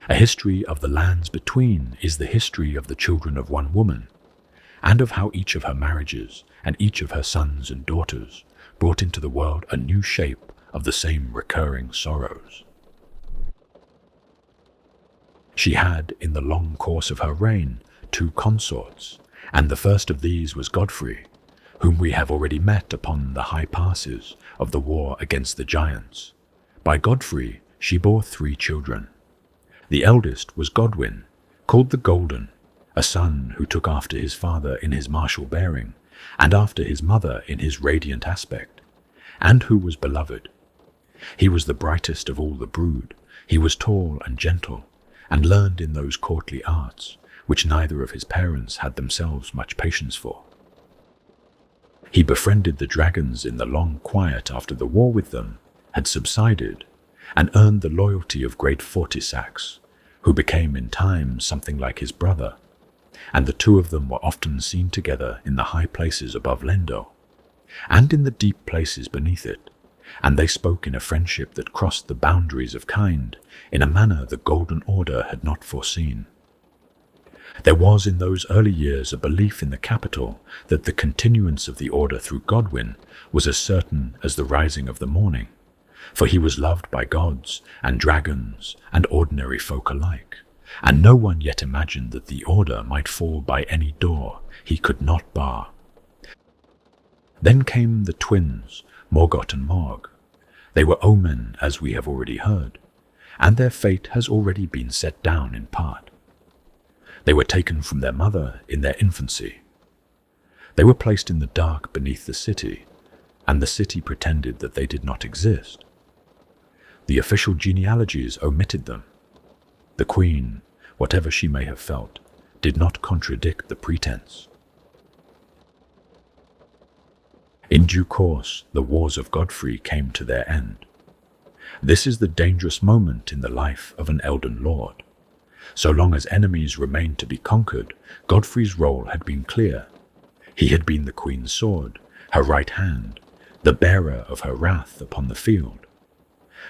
A history of the lands between is the history of the children of one woman, and of how each of her marriages and each of her sons and daughters brought into the world a new shape of the same recurring sorrows. She had, in the long course of her reign, 2 consorts, and the first of these was Godfrey, whom we have already met upon the high passes of the war against the giants. By Godfrey she bore 3 children. The eldest was Godwin, called the Golden, a son who took after his father in his martial bearing, and after his mother in his radiant aspect, and who was beloved. He was the brightest of all the brood. He was tall and gentle, and learned in those courtly arts, which neither of his parents had themselves much patience for. He befriended the dragons in the long quiet after the war with them had subsided, and earned the loyalty of great Fortisax, who became in time something like his brother, and the 2 of them were often seen together in the high places above Lendo, and in the deep places beneath it, and they spoke in a friendship that crossed the boundaries of kind in a manner the Golden Order had not foreseen. There was in those early years a belief in the capital that the continuance of the Order through Godwin was as certain as the rising of the morning, for he was loved by gods and dragons and ordinary folk alike, and no one yet imagined that the Order might fall by any door he could not bar. Then came the twins, Morgoth and Morg. They were omen, as we have already heard, and their fate has already been set down in part. They were taken from their mother in their infancy. They were placed in the dark beneath the city, and the city pretended that they did not exist. The official genealogies omitted them. The queen, whatever she may have felt, did not contradict the pretense. In due course, the wars of Godfrey came to their end. This is the dangerous moment in the life of an Elden Lord. So long as enemies remained to be conquered, Godfrey's role had been clear. He had been the queen's sword, her right hand, the bearer of her wrath upon the field.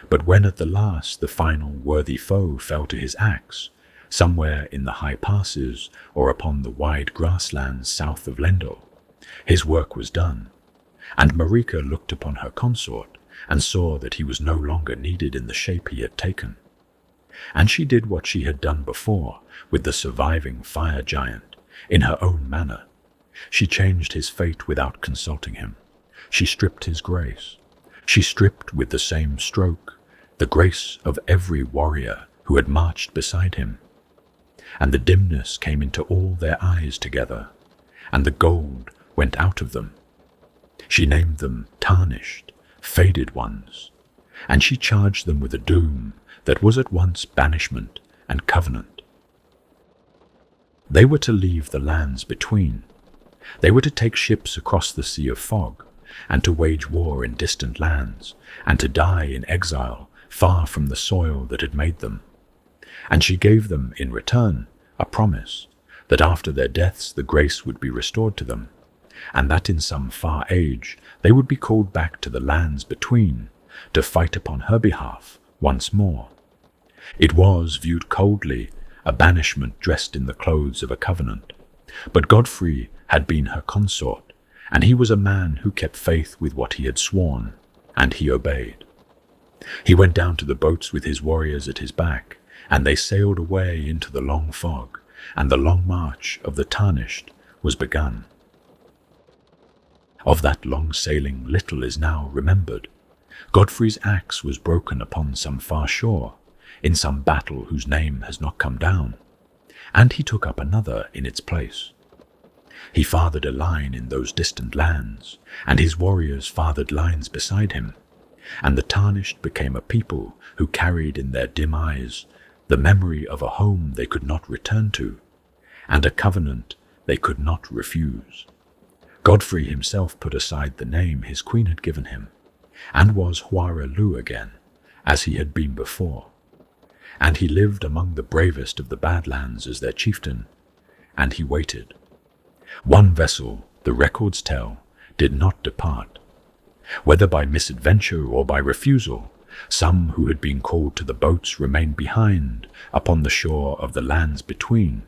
But when at the last the final worthy foe fell to his axe, somewhere in the high passes or upon the wide grasslands south of Lendor, his work was done, and Marika looked upon her consort and saw that he was no longer needed in the shape he had taken. And she did what she had done before with the surviving fire giant, in her own manner. She changed his fate without consulting him. She stripped his grace. She stripped with the same stroke the grace of every warrior who had marched beside him. And the dimness came into all their eyes together, and the gold went out of them. She named them tarnished, faded ones, and she charged them with a doom that was at once banishment and covenant. They were to leave the lands between. They were to take ships across the Sea of Fog, and to wage war in distant lands, and to die in exile far from the soil that had made them. And she gave them, in return, a promise that after their deaths the grace would be restored to them, and that in some far age they would be called back to the lands between, to fight upon her behalf once more. It was, viewed coldly, a banishment dressed in the clothes of a covenant, but Godfrey had been her consort, and he was a man who kept faith with what he had sworn, and he obeyed. He went down to the boats with his warriors at his back, and they sailed away into the long fog, and the long march of the Tarnished was begun. Of that long sailing little is now remembered. Godfrey's axe was broken upon some far shore, in some battle whose name has not come down, and he took up another in its place. He fathered a line in those distant lands, and his warriors fathered lines beside him, and the Tarnished became a people who carried in their dim eyes the memory of a home they could not return to, and a covenant they could not refuse. Godfrey himself put aside the name his queen had given him, and was Huara Lu again, as he had been before. And he lived among the bravest of the Badlands as their chieftain, and he waited. One vessel, the records tell, did not depart. Whether by misadventure or by refusal, some who had been called to the boats remained behind upon the shore of the lands between,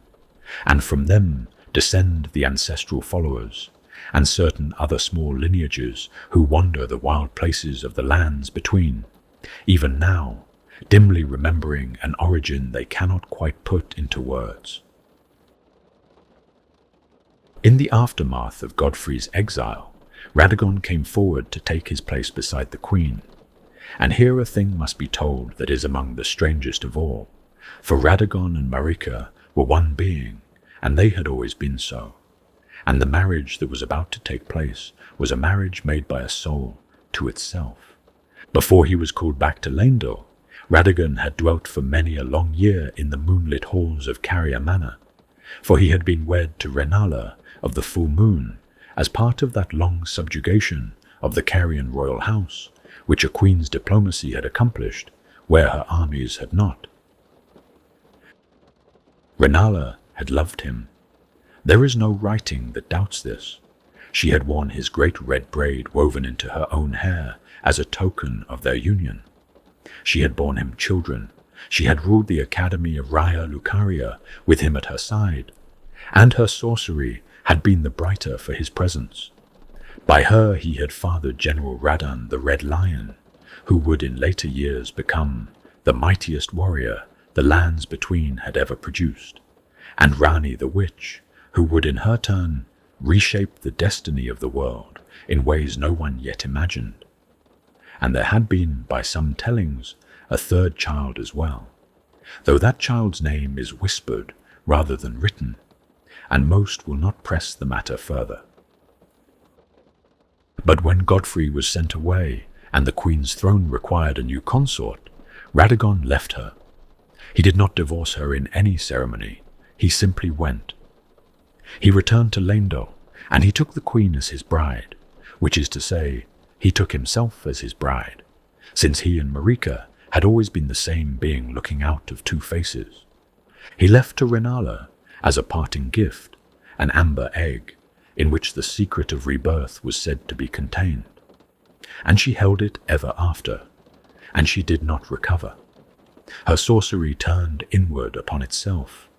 and from them descend the ancestral followers, and certain other small lineages who wander the wild places of the lands between, even now, dimly remembering an origin they cannot quite put into words. In the aftermath of Godfrey's exile, Radagon came forward to take his place beside the queen, and here a thing must be told that is among the strangest of all, for Radagon and Marika were one being, and they had always been so, and the marriage that was about to take place was a marriage made by a soul to itself. Before he was called back to Leyndell, Radagon had dwelt for many a long year in the moonlit halls of Carrier Manor, for he had been wed to Renala of the Full Moon as part of that long subjugation of the Carrion royal house, which a queen's diplomacy had accomplished where her armies had not. Renala had loved him. There is no writing that doubts this. She had worn his great red braid woven into her own hair as a token of their union. She had borne him children. She had ruled the academy of Raya Lucaria with him at her side, and her sorcery had been the brighter for his presence. By her he had fathered General Radan the Red Lion, who would in later years become the mightiest warrior the lands between had ever produced, and Rani the Witch, who would in her turn reshape the destiny of the world in ways no one yet imagined. And there had been, by some tellings, a third child as well, though that child's name is whispered rather than written, and most will not press the matter further. But when Godfrey was sent away, and the queen's throne required a new consort, Radagon left her. He did not divorce her in any ceremony, he simply went. He returned to Leyndell, and he took the queen as his bride, which is to say, he took himself as his bride, since he and Marika had always been the same being looking out of two faces. He left to Renala, as a parting gift, an amber egg, in which the secret of rebirth was said to be contained, and she held it ever after, and she did not recover. Her sorcery turned inward upon itself.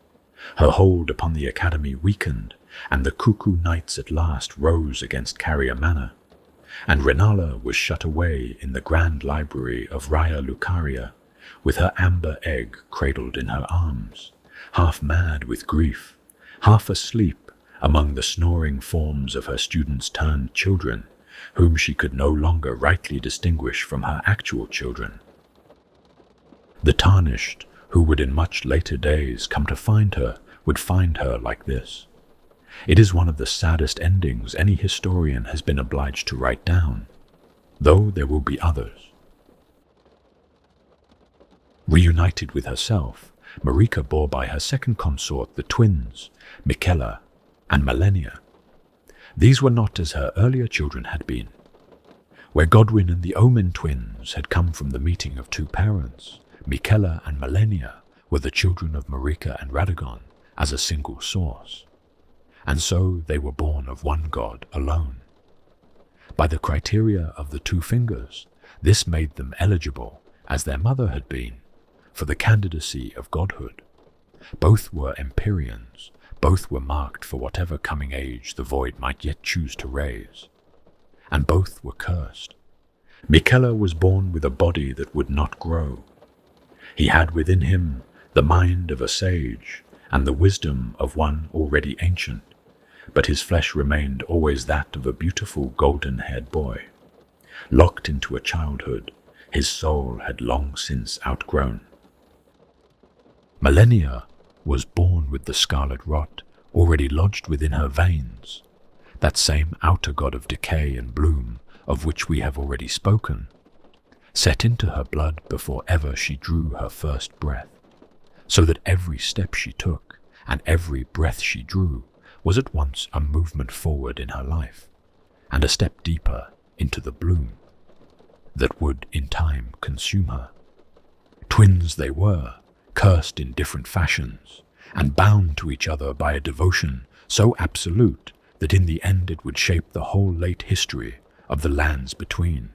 Her hold upon the academy weakened, and the Cuckoo Knights at last rose against Carrier Manor, and Renala was shut away in the grand library of Raya Lucaria, with her amber egg cradled in her arms, half mad with grief, half asleep among the snoring forms of her students turned children, whom she could no longer rightly distinguish from her actual children. The Tarnished, who would in much later days come to find her, would find her like this. It is one of the saddest endings any historian has been obliged to write down, though there will be others. Reunited with herself, Marika bore by her second consort the twins, Miquella and Malenia. These were not as her earlier children had been. Where Godwyn and the Omen twins had come from the meeting of two parents, Miquella and Malenia were the children of Marika and Radagon as a single source, and so they were born of one god alone. By the criteria of the two fingers, this made them eligible, as their mother had been, for the candidacy of godhood. Both were Empyreans, Both were marked for whatever coming age the void might yet choose to raise, and both were cursed. Michele was born with a body that would not grow. He had within him the mind of a sage and the wisdom of one already ancient, but his flesh remained always that of a beautiful golden-haired boy. Locked into a childhood his soul had long since outgrown. Millennia was born with the scarlet rot already lodged within her veins, that same outer god of decay and bloom of which we have already spoken, set into her blood before ever she drew her first breath, so that every step she took and every breath she drew was at once a movement forward in her life, and a step deeper into the bloom that would in time consume her. Twins they were, cursed in different fashions, and bound to each other by a devotion so absolute that in the end it would shape the whole late history of the lands between.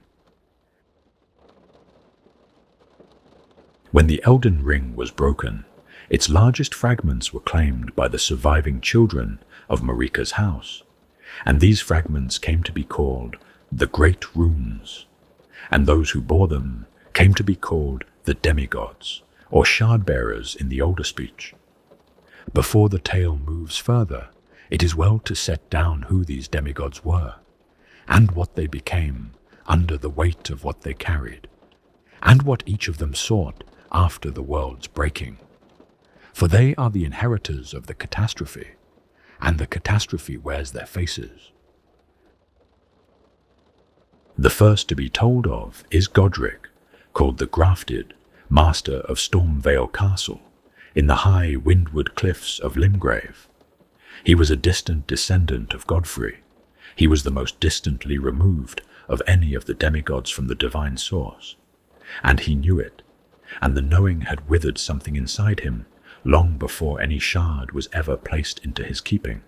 When the Elden Ring was broken, its largest fragments were claimed by the surviving children of Marika's house, and these fragments came to be called the Great Runes, and those who bore them came to be called the demigods, or shard-bearers in the older speech. Before the tale moves further, it is well to set down who these demigods were, and what they became under the weight of what they carried, and what each of them sought after the world's breaking. For they are the inheritors of the catastrophe, and the catastrophe wears their faces. The first to be told of is Godric, called the Grafted, master of Stormvale Castle, in the high windward cliffs of Limgrave. He was a distant descendant of Godfrey. He was the most distantly removed of any of the demigods from the divine source, and he knew it, and the knowing had withered something inside him long before any shard was ever placed into his keeping.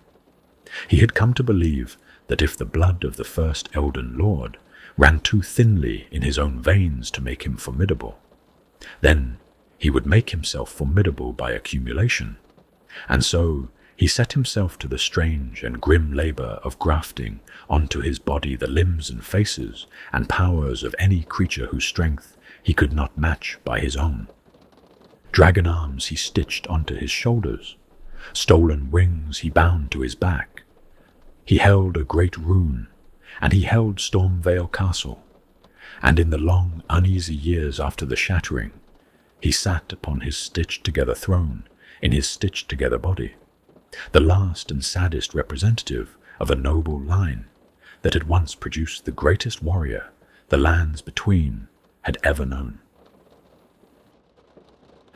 He had come to believe that if the blood of the first Elden Lord ran too thinly in his own veins to make him formidable, then he would make himself formidable by accumulation, and so he set himself to the strange and grim labor of grafting onto his body the limbs and faces and powers of any creature whose strength he could not match by his own. Dragon arms he stitched onto his shoulders, stolen wings he bound to his back. He held a great rune, and he held Stormvale Castle, and in the long, uneasy years after the shattering, he sat upon his stitched-together throne in his stitched-together body, the last and saddest representative of a noble line that had once produced the greatest warrior the lands between had ever known.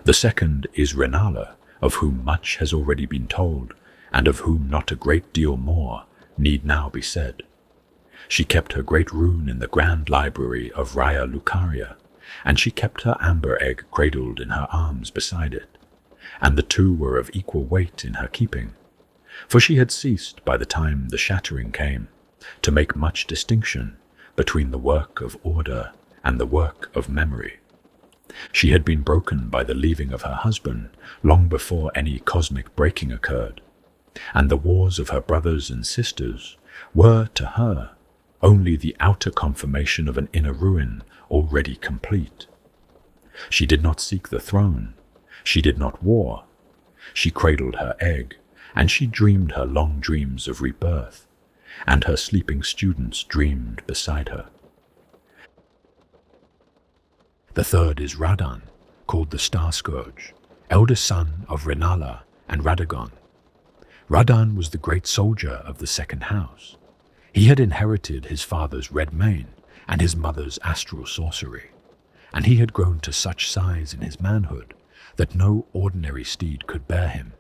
The second is Renala, of whom much has already been told, and of whom not a great deal more need now be said. She kept her great rune in the grand library of Raya Lucaria, and she kept her amber egg cradled in her arms beside it, and the two were of equal weight in her keeping, for she had ceased, by the time the shattering came, to make much distinction between the work of order and the work of memory. She had been broken by the leaving of her husband long before any cosmic breaking occurred, and the wars of her brothers and sisters were, to her, only the outer confirmation of an inner ruin already complete. She did not seek the throne, she did not war, she cradled her egg, and she dreamed her long dreams of rebirth, and her sleeping students dreamed beside her. The third is Radan, called the Star Scourge, eldest son of Renala and Radagon. Radan was the great soldier of the second house. He had inherited his father's red mane and his mother's astral sorcery, and he had grown to such size in his manhood that no ordinary steed could bear him.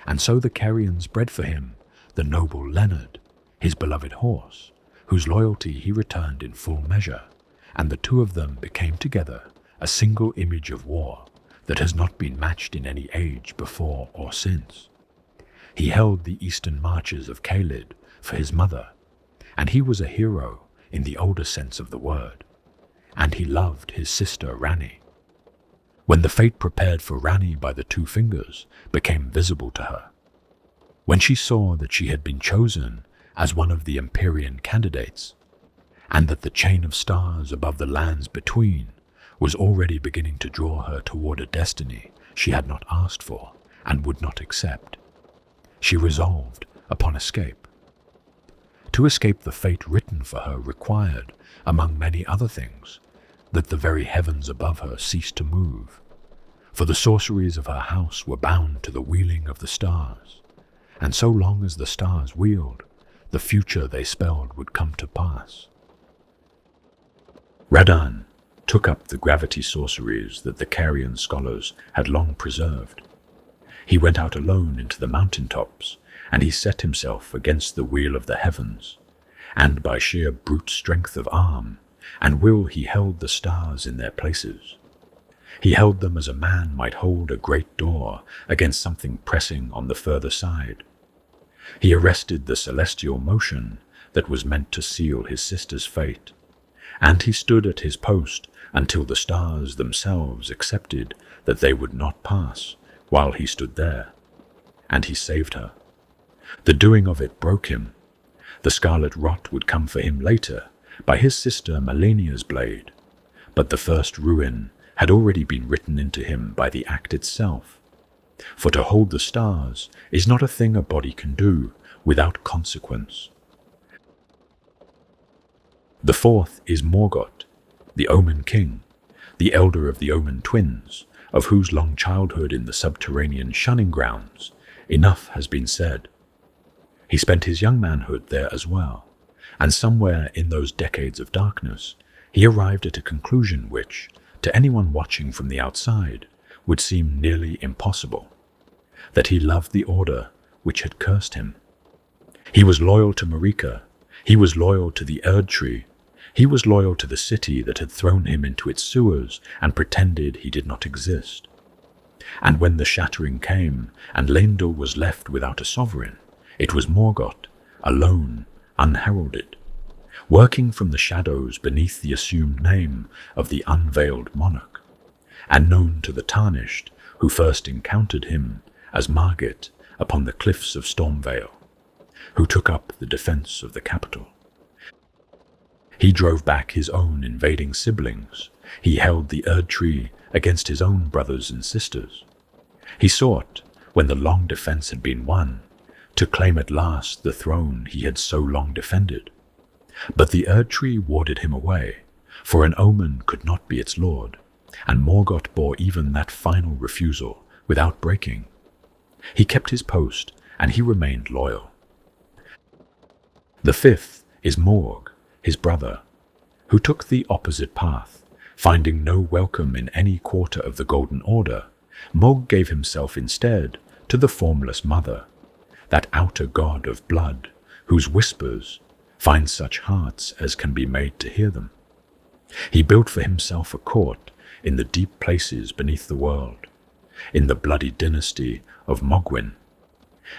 And so the Carians bred for him the noble Leonard, his beloved horse, whose loyalty he returned in full measure, and the two of them became together a single image of war that has not been matched in any age before or since. He held the eastern marches of Caelid for his mother, and he was a hero in the older sense of the word, and he loved his sister Rani. When the fate prepared for Rani by the two fingers became visible to her, When she saw that she had been chosen as one of the Empyrean candidates, and that the chain of stars above the lands between was already beginning to draw her toward a destiny she had not asked for and would not accept, she resolved upon escape. To escape the fate written for her required, among many other things, that the very heavens above her cease to move, for the sorceries of her house were bound to the wheeling of the stars, and so long as the stars wheeled, the future they spelled would come to pass. Radahn took up the gravity sorceries that the Carian scholars had long preserved. He went out alone into the mountain tops, and he set himself against the wheel of the heavens, and by sheer brute strength of arm and will he held the stars in their places. He held them as a man might hold a great door against something pressing on the further side. He arrested the celestial motion that was meant to seal his sister's fate, and he stood at his post until the stars themselves accepted that they would not pass while he stood there, and he saved her. The doing of it broke him. The scarlet rot would come for him later, by his sister Malenia's blade, but the first ruin had already been written into him by the act itself. For to hold the stars is not a thing a body can do without consequence. The fourth is Morgoth, the Omen King, the elder of the Omen twins, of whose long childhood in the subterranean shunning grounds enough has been said. He spent his young manhood there as well, and somewhere in those decades of darkness he arrived at a conclusion which, to anyone watching from the outside, would seem nearly impossible, that he loved the order which had cursed him. He was loyal to Marika, he was loyal to the Erd Tree, he was loyal to the city that had thrown him into its sewers and pretended he did not exist. And when the shattering came and Lendil was left without a sovereign, it was Morgoth, alone, unheralded, working from the shadows beneath the assumed name of the unveiled monarch, and known to the tarnished who first encountered him as Margit upon the cliffs of Stormvale, who took up the defense of the capital. He drove back his own invading siblings. He held the Erd Tree against his own brothers and sisters. He sought, when the long defense had been won, to claim at last the throne he had so long defended. But the Erd Tree warded him away, for an omen could not be its lord, and Morgoth bore even that final refusal without breaking. He kept his post, and he remained loyal. The fifth is Morg, his brother, who took the opposite path. Finding no welcome in any quarter of the Golden Order, Morg gave himself instead to the formless mother, that outer god of blood, whose whispers find such hearts as can be made to hear them. He built for himself a court in the deep places beneath the world, in the bloody dynasty of Mogwin,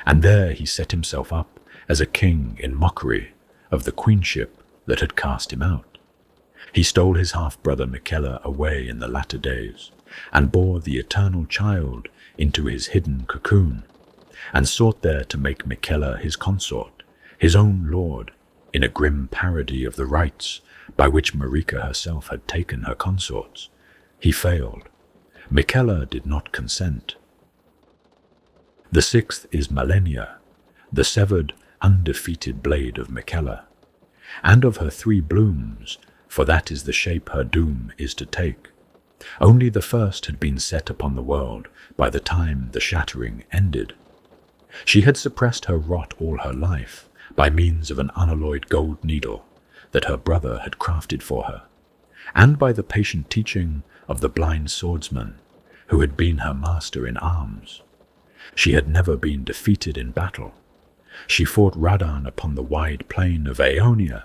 and there he set himself up as a king in mockery of the queenship that had cast him out. He stole his half-brother Miquella away in the latter days, and bore the eternal child into his hidden cocoon, and sought there to make Miquella his consort, his own lord, in a grim parody of the rights by which Marika herself had taken her consorts. He failed. Miquella did not consent. The sixth is Malenia, the severed, undefeated blade of Miquella, and of her three blooms, for that is the shape her doom is to take. Only the first had been set upon the world by the time the shattering ended. She had suppressed her rot all her life by means of an unalloyed gold needle that her brother had crafted for her, and by the patient teaching of the blind swordsman who had been her master in arms. She had never been defeated in battle. She fought Radahn upon the wide plain of Aeonia,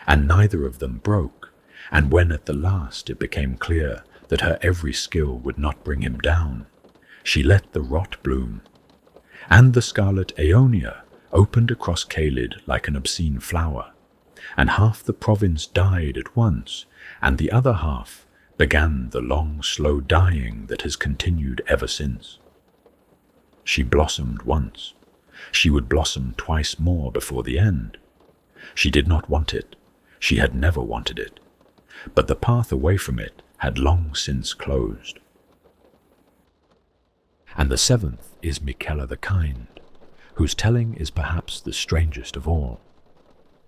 and neither of them broke, and when at the last it became clear that her every skill would not bring him down, she let the rot bloom, and the scarlet Aeonia opened across Caelid like an obscene flower, and half the province died at once, and the other half began the long, slow dying that has continued ever since. She blossomed once, She would blossom twice more before the end. She did not want it. She had never wanted it. But the path away from it had long since closed. And the seventh is Miquella the Kind, whose telling is perhaps the strangest of all.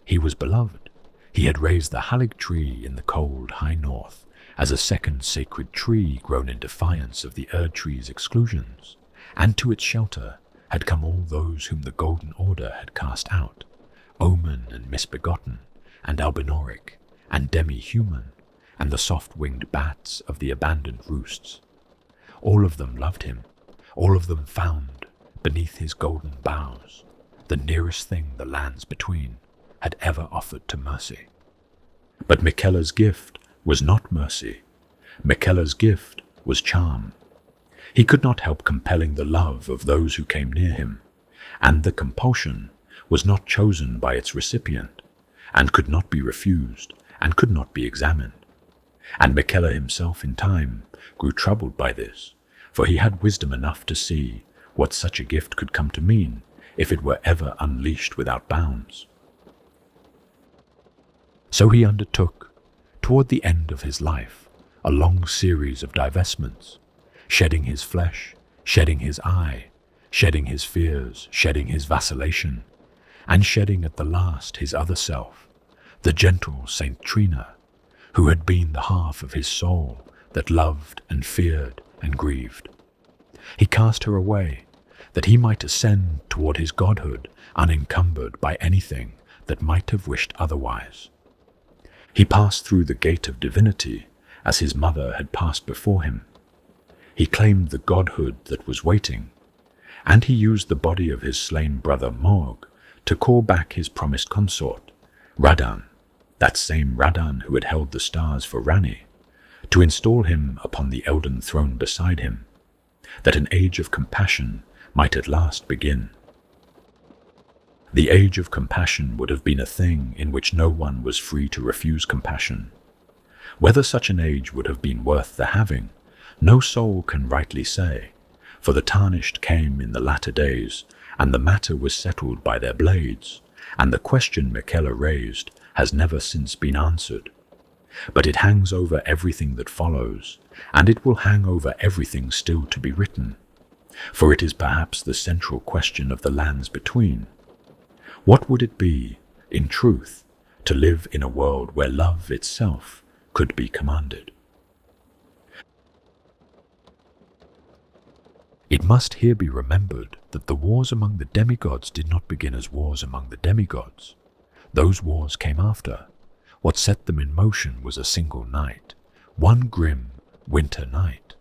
He was beloved. He had raised the halig tree in the cold high north as a second sacred tree grown in defiance of the Erd tree's exclusions, and to its shelter had come all those whom the Golden Order had cast out, Omen and Misbegotten, and Albinoric, and Demi-Human, and the soft-winged bats of the abandoned roosts. All of them loved him. All of them found, beneath his golden boughs, the nearest thing the lands between had ever offered to mercy. But Miquella's gift was not mercy. Miquella's gift was charm. He could not help compelling the love of those who came near him, and the compulsion was not chosen by its recipient, and could not be refused, and could not be examined. And Miquella himself in time grew troubled by this, for he had wisdom enough to see what such a gift could come to mean if it were ever unleashed without bounds. So he undertook, toward the end of his life, a long series of divestments, shedding his flesh, shedding his eye, shedding his fears, shedding his vacillation, and shedding at the last his other self, the gentle Saint Trina, who had been the half of his soul that loved and feared and grieved. He cast her away, that he might ascend toward his godhood unencumbered by anything that might have wished otherwise. He passed through the gate of divinity as his mother had passed before him. He claimed the godhood that was waiting, and he used the body of his slain brother Morg to call back his promised consort, Radan, that same Radan who had held the stars for Rani, to install him upon the Elden throne beside him, that an age of compassion might at last begin. The age of compassion would have been a thing in which no one was free to refuse compassion. Whether such an age would have been worth the having, no soul can rightly say, for the tarnished came in the latter days, and the matter was settled by their blades, and the question Miquella raised has never since been answered. But it hangs over everything that follows, and it will hang over everything still to be written, for it is perhaps the central question of the lands between. What would it be, in truth, to live in a world where love itself could be commanded? It must here be remembered that the wars among the demigods did not begin as wars among the demigods. Those wars came after. What set them in motion was a single night, one grim winter night.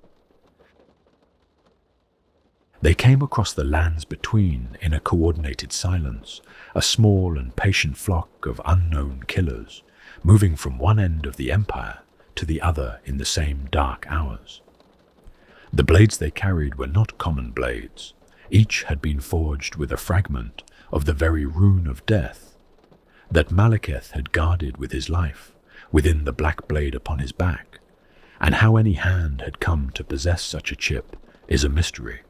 They came across the lands between in a coordinated silence, a small and patient flock of unknown killers, moving from one end of the empire to the other in the same dark hours. The blades they carried were not common blades. Each had been forged with a fragment of the very rune of death that Malekith had guarded with his life within the black blade upon his back, and how any hand had come to possess such a chip is a mystery.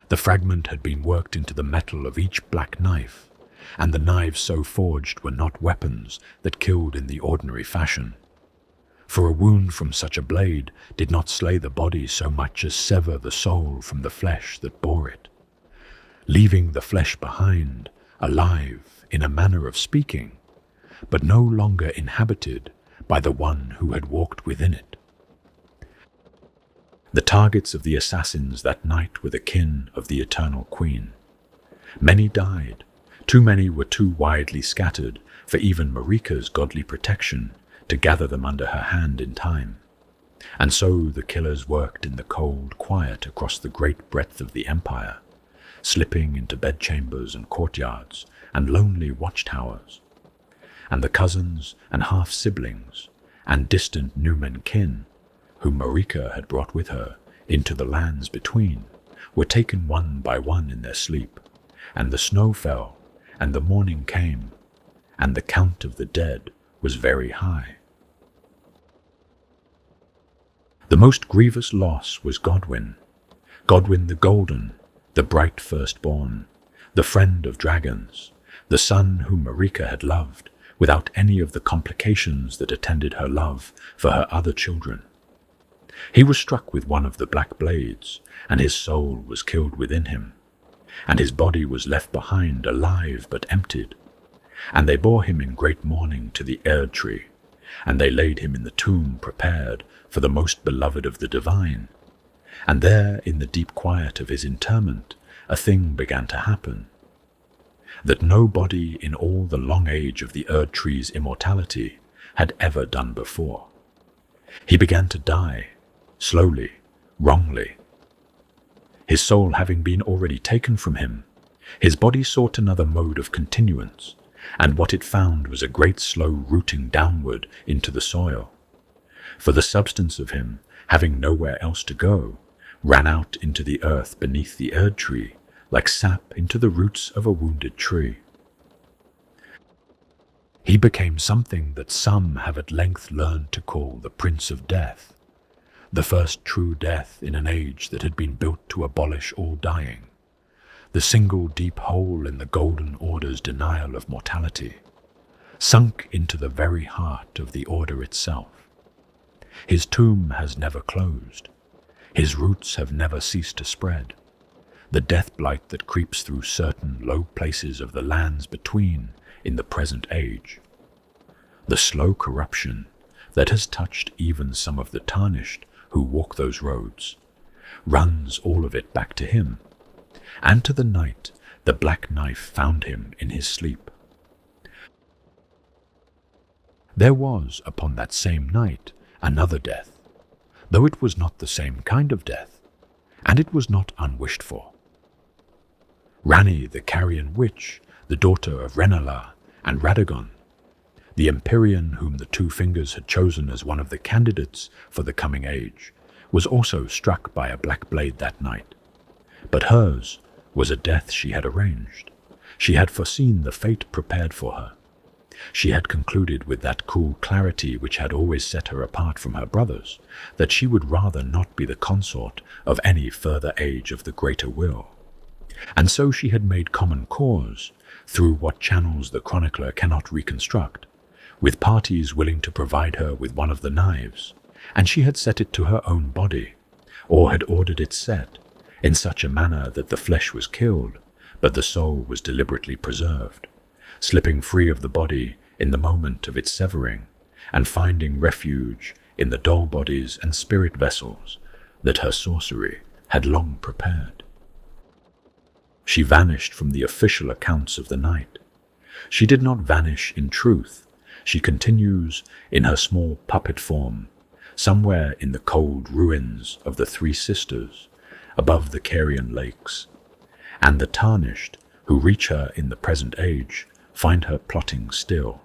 The fragment had been worked into the metal of each black knife, and the knives so forged were not weapons that killed in the ordinary fashion. For a wound from such a blade did not slay the body so much as sever the soul from the flesh that bore it, leaving the flesh behind, alive in a manner of speaking, but no longer inhabited by the one who had walked within it. The targets of the assassins that night were the kin of the Eternal Queen. Many died. Too many were too widely scattered for even Marika's godly protection to gather them under her hand in time. And so the killers worked in the cold quiet across the great breadth of the empire, slipping into bedchambers and courtyards and lonely watchtowers. And the cousins and half-siblings and distant Numen kin, whom Marika had brought with her into the lands between, were taken one by one in their sleep, and the snow fell, and the morning came, and the count of the dead was very high. The most grievous loss was Godwyn, Godwyn the Golden, the bright firstborn, the friend of dragons, the son whom Marika had loved without any of the complications that attended her love for her other children. He was struck with one of the black blades, and his soul was killed within him, and his body was left behind alive but emptied. And they bore him in great mourning to the Erd tree, and they laid him in the tomb prepared for the most beloved of the divine. And there, in the deep quiet of his interment, a thing began to happen that no body in all the long age of the Erd tree's immortality had ever done before. He began to die, slowly, wrongly. His soul having been already taken from him, his body sought another mode of continuance, and what it found was a great slow rooting downward into the soil. For the substance of him, having nowhere else to go, ran out into the earth beneath the Erd tree, like sap into the roots of a wounded tree. He became something that some have at length learned to call the Prince of Death, the first true death in an age that had been built to abolish all dying, the single deep hole in the Golden Order's denial of mortality, sunk into the very heart of the Order itself. His tomb has never closed. His roots have never ceased to spread. The death blight that creeps through certain low places of the lands between in the present age, the slow corruption that has touched even some of the tarnished who walk those roads, runs all of it back to him, and to the night the black knife found him in his sleep. There was upon that same night another death, though it was not the same kind of death, and it was not unwished for. Rani the Carrion Witch, the daughter of Renala and Radagon, the Empyrean whom the Two Fingers had chosen as one of the candidates for the coming age, was also struck by a black blade that night. But hers was a death she had arranged. She had foreseen the fate prepared for her. She had concluded with that cool clarity which had always set her apart from her brothers, that she would rather not be the consort of any further age of the greater will. And so she had made common cause, through what channels the chronicler cannot reconstruct, with parties willing to provide her with one of the knives, and she had set it to her own body, or had ordered it set, in such a manner that the flesh was killed, but the soul was deliberately preserved, slipping free of the body in the moment of its severing, and finding refuge in the dull bodies and spirit vessels that her sorcery had long prepared. She vanished from the official accounts of the night. She did not vanish in truth. She continues in her small puppet form, somewhere in the cold ruins of the Three Sisters, above the Carrion Lakes, and the tarnished, who reach her in the present age, find her plotting still.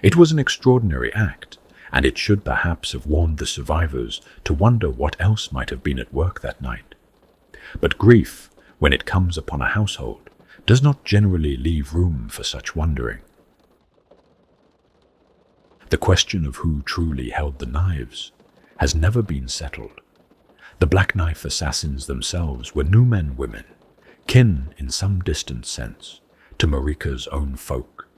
It was an extraordinary act, and it should perhaps have warned the survivors to wonder what else might have been at work that night. But grief, when it comes upon a household, does not generally leave room for such wondering. The question of who truly held the knives has never been settled. The Black Knife assassins themselves were Numen women, kin in some distant sense to Marika's own folk,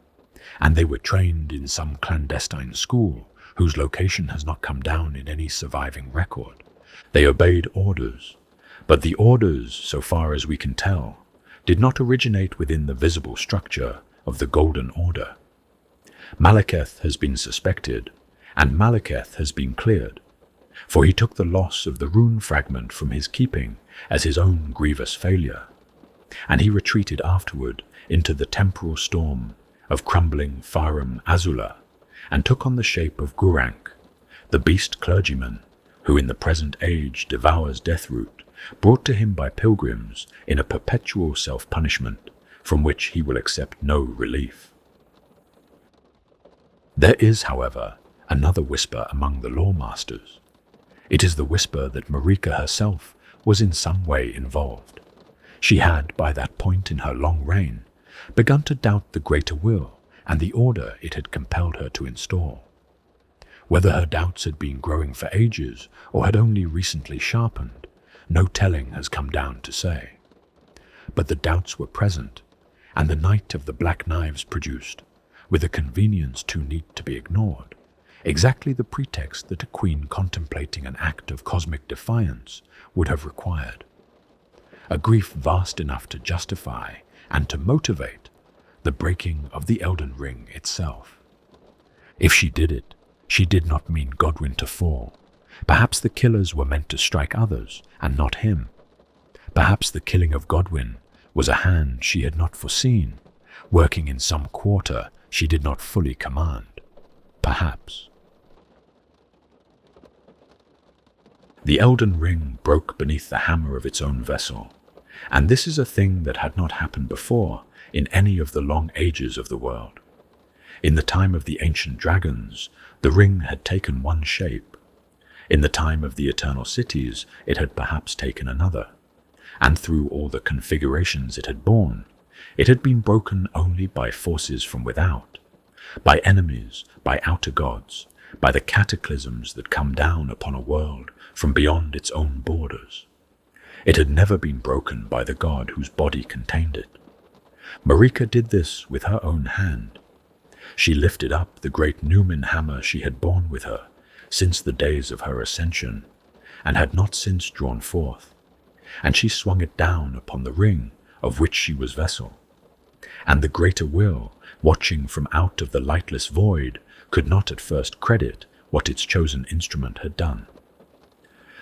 and they were trained in some clandestine school whose location has not come down in any surviving record. They obeyed orders, but the orders, so far as we can tell, did not originate within the visible structure of the Golden Order. Malekith has been suspected, and Malekith has been cleared, for he took the loss of the rune fragment from his keeping as his own grievous failure, and he retreated afterward into the temporal storm of crumbling Farum Azula, and took on the shape of Gurrank, the beast clergyman who in the present age devours Deathroot, brought to him by pilgrims in a perpetual self-punishment from which he will accept no relief. There is, however, another whisper among the lawmasters. It is the whisper that Marika herself was in some way involved. She had, by that point in her long reign, begun to doubt the greater will and the order it had compelled her to install. Whether her doubts had been growing for ages or had only recently sharpened, no telling has come down to say. But the doubts were present, and the night of the black knives produced, with a convenience too neat to be ignored, exactly the pretext that a queen contemplating an act of cosmic defiance would have required. A grief vast enough to justify and to motivate the breaking of the Elden Ring itself. If she did it, she did not mean Godwyn to fall. Perhaps the killers were meant to strike others, and not him. Perhaps the killing of Godwyn was a hand she had not foreseen, working in some quarter she did not fully command. Perhaps. The Elden Ring broke beneath the hammer of its own vessel, and this is a thing that had not happened before in any of the long ages of the world. In the time of the ancient dragons, the ring had taken one shape. In the time of the eternal cities, it had perhaps taken another. And through all the configurations it had borne, it had been broken only by forces from without, by enemies, by outer gods, by the cataclysms that come down upon a world from beyond its own borders. It had never been broken by the god whose body contained it. Marika did this with her own hand. She lifted up the great Numen hammer she had borne with her since the days of her ascension, and had not since drawn forth, and she swung it down upon the ring of which she was vessel. And the greater will, watching from out of the lightless void, could not at first credit what its chosen instrument had done.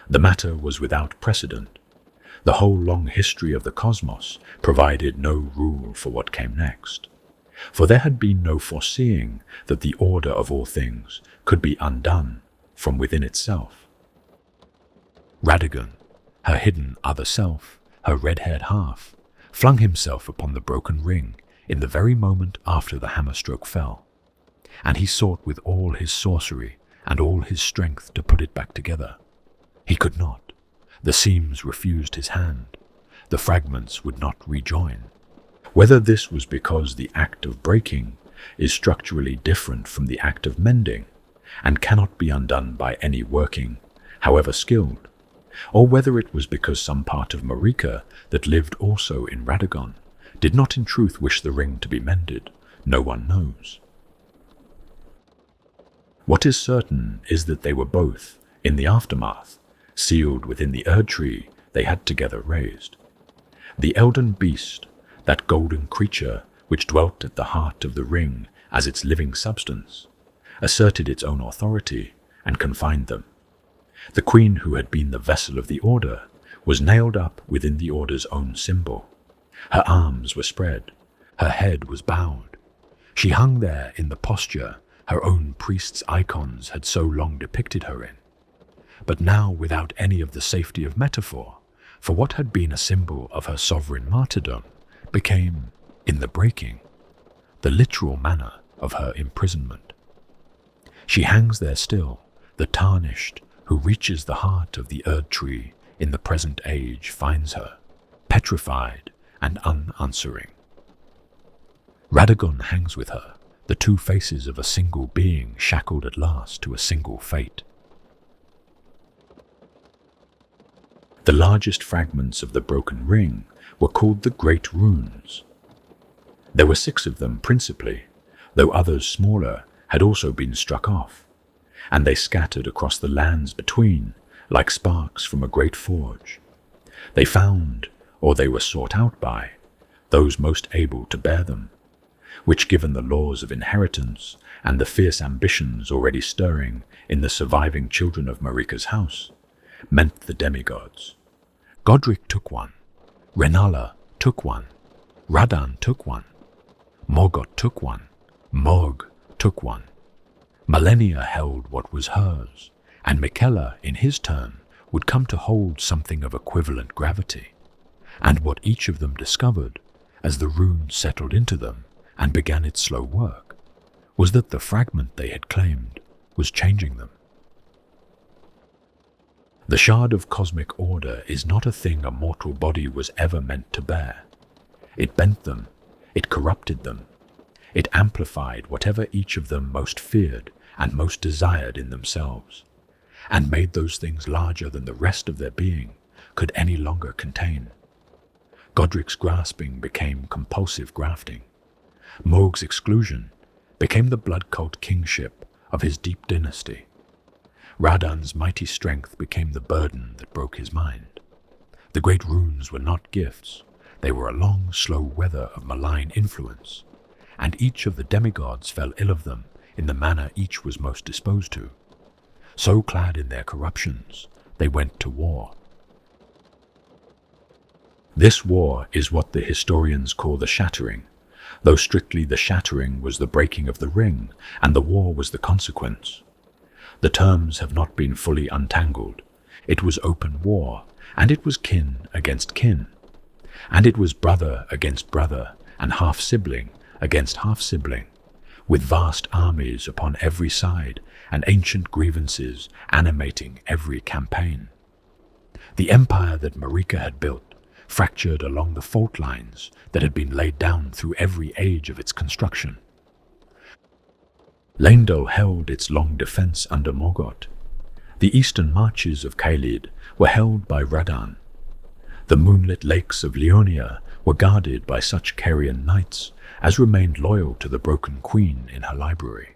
The matter was without precedent. The whole long history of the cosmos provided no rule for what came next, for there had been no foreseeing that the order of all things could be undone from within itself. Radagon, her hidden other self, her red-haired half, flung himself upon the broken ring in the very moment after the hammer-stroke fell, and he sought with all his sorcery and all his strength to put it back together. He could not. The seams refused his hand. The fragments would not rejoin. Whether this was because the act of breaking is structurally different from the act of mending, and cannot be undone by any working, however skilled, or whether it was because some part of Marika that lived also in Radagon did not in truth wish the ring to be mended, no one knows. What is certain is that they were both, in the aftermath, sealed within the Erd tree they had together raised. The Elden Beast, that golden creature which dwelt at the heart of the ring as its living substance, asserted its own authority and confined them. The queen who had been the vessel of the order was nailed up within the order's own symbol. Her arms were spread, her head was bowed. She hung there in the posture her own priest's icons had so long depicted her in, but now without any of the safety of metaphor, for what had been a symbol of her sovereign martyrdom became, in the breaking, the literal manner of her imprisonment. She hangs there still, the tarnished, who reaches the heart of the Erd tree in the present age finds her, petrified and unanswering. Radagon hangs with her, the two faces of a single being shackled at last to a single fate. The largest fragments of the broken ring were called the Great Runes. There were 6 of them principally, though others smaller had also been struck off, and they scattered across the lands between like sparks from a great forge. They found, or they were sought out by, those most able to bear them, which, given the laws of inheritance and the fierce ambitions already stirring in the surviving children of Marika's house, meant the demigods. Godric took one, Renala took one, Radan took one, Morgoth took one, Morg took one. Malenia held what was hers, and Miquella, in his turn, would come to hold something of equivalent gravity. And what each of them discovered, as the rune settled into them and began its slow work, was that the fragment they had claimed was changing them. The shard of cosmic order is not a thing a mortal body was ever meant to bear. It bent them, it corrupted them, it amplified whatever each of them most feared and most desired in themselves, and made those things larger than the rest of their being could any longer contain. Godric's grasping became compulsive grafting. Mohg's exclusion became the blood cult kingship of his deep dynasty. Radan's mighty strength became the burden that broke his mind. The great runes were not gifts, they were a long, slow weather of malign influence, and each of the demigods fell ill of them in the manner each was most disposed to. So clad in their corruptions, they went to war. This war is what the historians call the Shattering, though strictly the shattering was the breaking of the ring, and the war was the consequence. The terms have not been fully untangled. It was open war, and it was kin against kin, and it was brother against brother, and half-sibling against half-sibling, with vast armies upon every side, and ancient grievances animating every campaign. The empire that Marika had built fractured along the fault lines that had been laid down through every age of its construction. Leyndell held its long defense under Morgoth. The eastern marches of Caelid were held by Radan. The moonlit lakes of Leonia were guarded by such Carian knights as remained loyal to the broken queen in her library.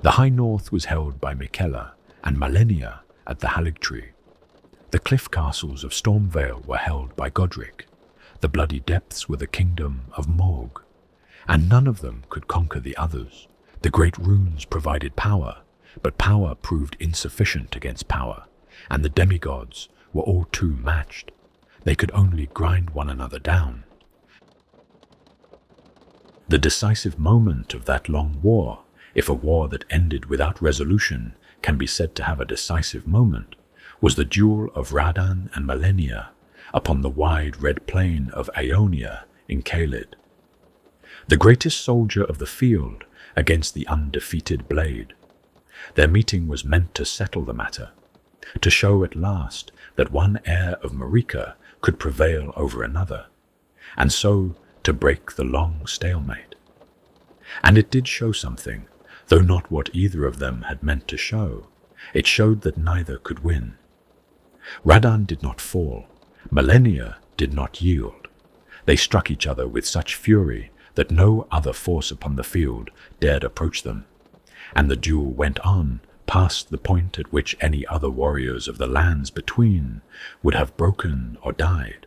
The high north was held by Mikella and Malenia at the Haligtree. The cliff castles of Stormvale were held by Godric. The bloody depths were the kingdom of Morg, and none of them could conquer the others. The great runes provided power, but power proved insufficient against power, and the demigods were all too matched. They could only grind one another down. The decisive moment of that long war, if a war that ended without resolution can be said to have a decisive moment, was the duel of Radan and Malenia upon the wide red plain of Aeonia in Caelid. The greatest soldier of the field against the undefeated blade. Their meeting was meant to settle the matter, to show at last that one heir of Marika could prevail over another, and so to break the long stalemate. And it did show something, though not what either of them had meant to show. It showed that neither could win. Radan did not fall. Malenia did not yield. They struck each other with such fury that no other force upon the field dared approach them, and the duel went on past the point at which any other warriors of the lands between would have broken or died.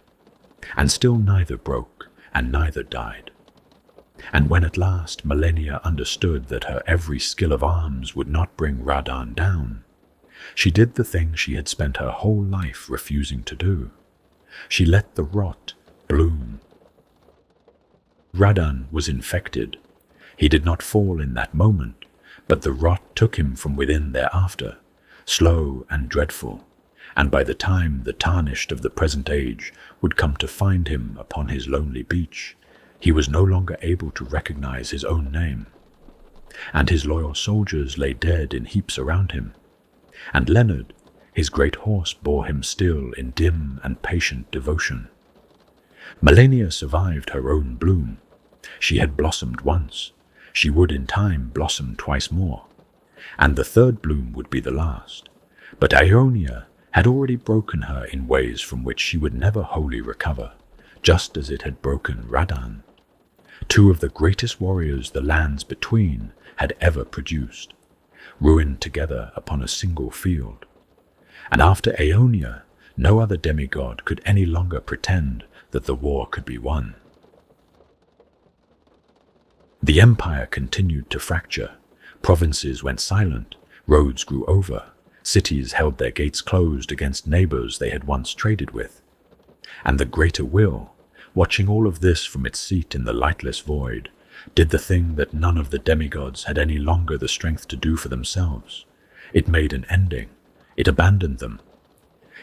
And still neither broke, and neither died. And when at last Malenia understood that her every skill of arms would not bring Radan down, she did the thing she had spent her whole life refusing to do. She let the rot bloom. Radan was infected. He did not fall in that moment, but the rot took him from within thereafter, slow and dreadful, and by the time the tarnished of the present age would come to find him upon his lonely beach, he was no longer able to recognize his own name. And his loyal soldiers lay dead in heaps around him, and Leonard, his great horse, bore him still in dim and patient devotion. Malenia survived her own bloom. She had blossomed once. She would in time blossom twice more, and the third bloom would be the last. But Aeonia had already broken her in ways from which she would never wholly recover, just as it had broken Radan. Two of the greatest warriors the lands between had ever produced, ruined together upon a single field. And after Aeonia, no other demigod could any longer pretend that the war could be won. The empire continued to fracture. Provinces went silent, roads grew over, cities held their gates closed against neighbors they had once traded with. And the greater will, watching all of this from its seat in the lightless void, did the thing that none of the demigods had any longer the strength to do for themselves. It made an ending. It abandoned them.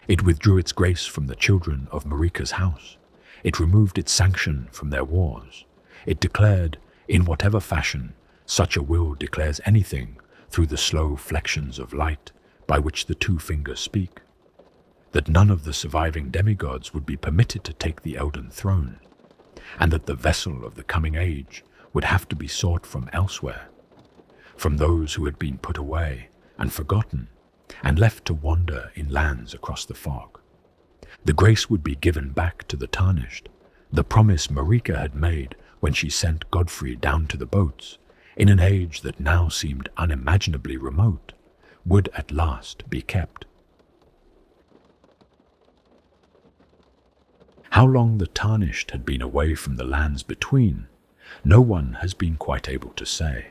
It withdrew its grace from the children of Marika's house. It removed its sanction from their wars. It declared, in whatever fashion such a will declares anything through the slow flections of light by which the two fingers speak, that none of the surviving demigods would be permitted to take the Elden throne, and that the vessel of the coming age would have to be sought from elsewhere, from those who had been put away and forgotten and left to wander in lands across the fog. The grace would be given back to the tarnished, The promise Marika had made when she sent Godfrey down to the boats, in an age that now seemed unimaginably remote, would at last be kept. How long the Tarnished had been away from the lands between, no one has been quite able to say.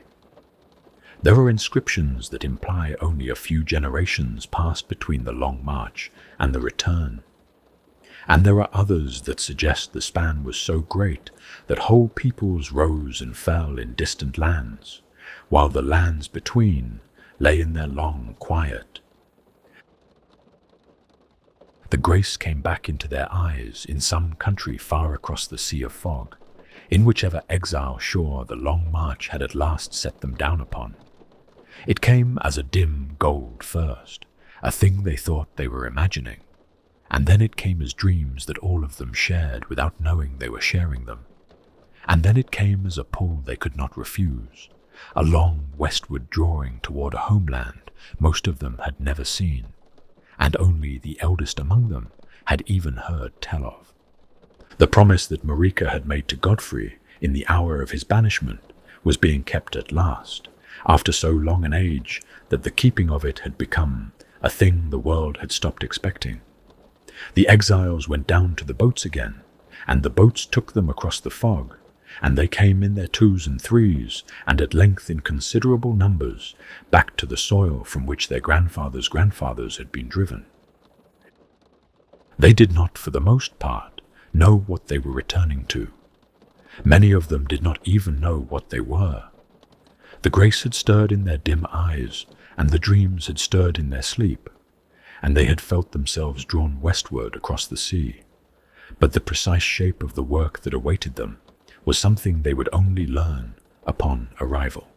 There are inscriptions that imply only a few generations passed between the long march and the return, and there are others that suggest the span was so great that whole peoples rose and fell in distant lands, while the lands between lay in their long quiet. The grace came back into their eyes in some country far across the sea of fog, in whichever exile shore the long march had at last set them down upon. It came as a dim gold first, a thing they thought they were imagining, and then it came as dreams that all of them shared without knowing they were sharing them. And then it came as a pull they could not refuse, a long westward drawing toward a homeland most of them had never seen, and only the eldest among them had even heard tell of. The promise that Marika had made to Godfrey in the hour of his banishment was being kept at last, after so long an age that the keeping of it had become a thing the world had stopped expecting. The exiles went down to the boats again, and the boats took them across the fog, and they came in their twos and threes, and at length in considerable numbers, back to the soil from which their grandfathers' grandfathers had been driven. They did not, for the most part, know what they were returning to. Many of them did not even know what they were. The grace had stirred in their dim eyes, and the dreams had stirred in their sleep, and they had felt themselves drawn westward across the sea. But the precise shape of the work that awaited them was something they would only learn upon arrival.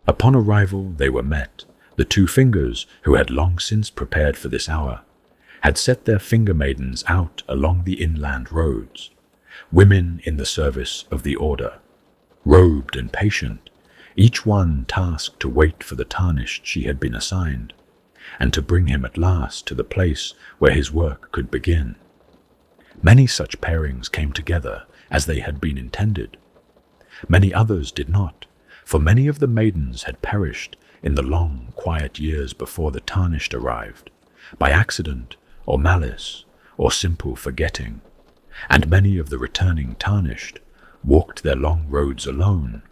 Upon arrival they were met. The two fingers, who had long since prepared for this hour, had set their finger maidens out along the inland roads, women in the service of the order, robed and patient, each one tasked to wait for the Tarnished she had been assigned, and to bring him at last to the place where his work could begin. Many such pairings came together as they had been intended. Many others did not, for many of the maidens had perished in the long, quiet years before the Tarnished arrived, by accident or malice or simple forgetting, and many of the returning Tarnished walked their long roads alone,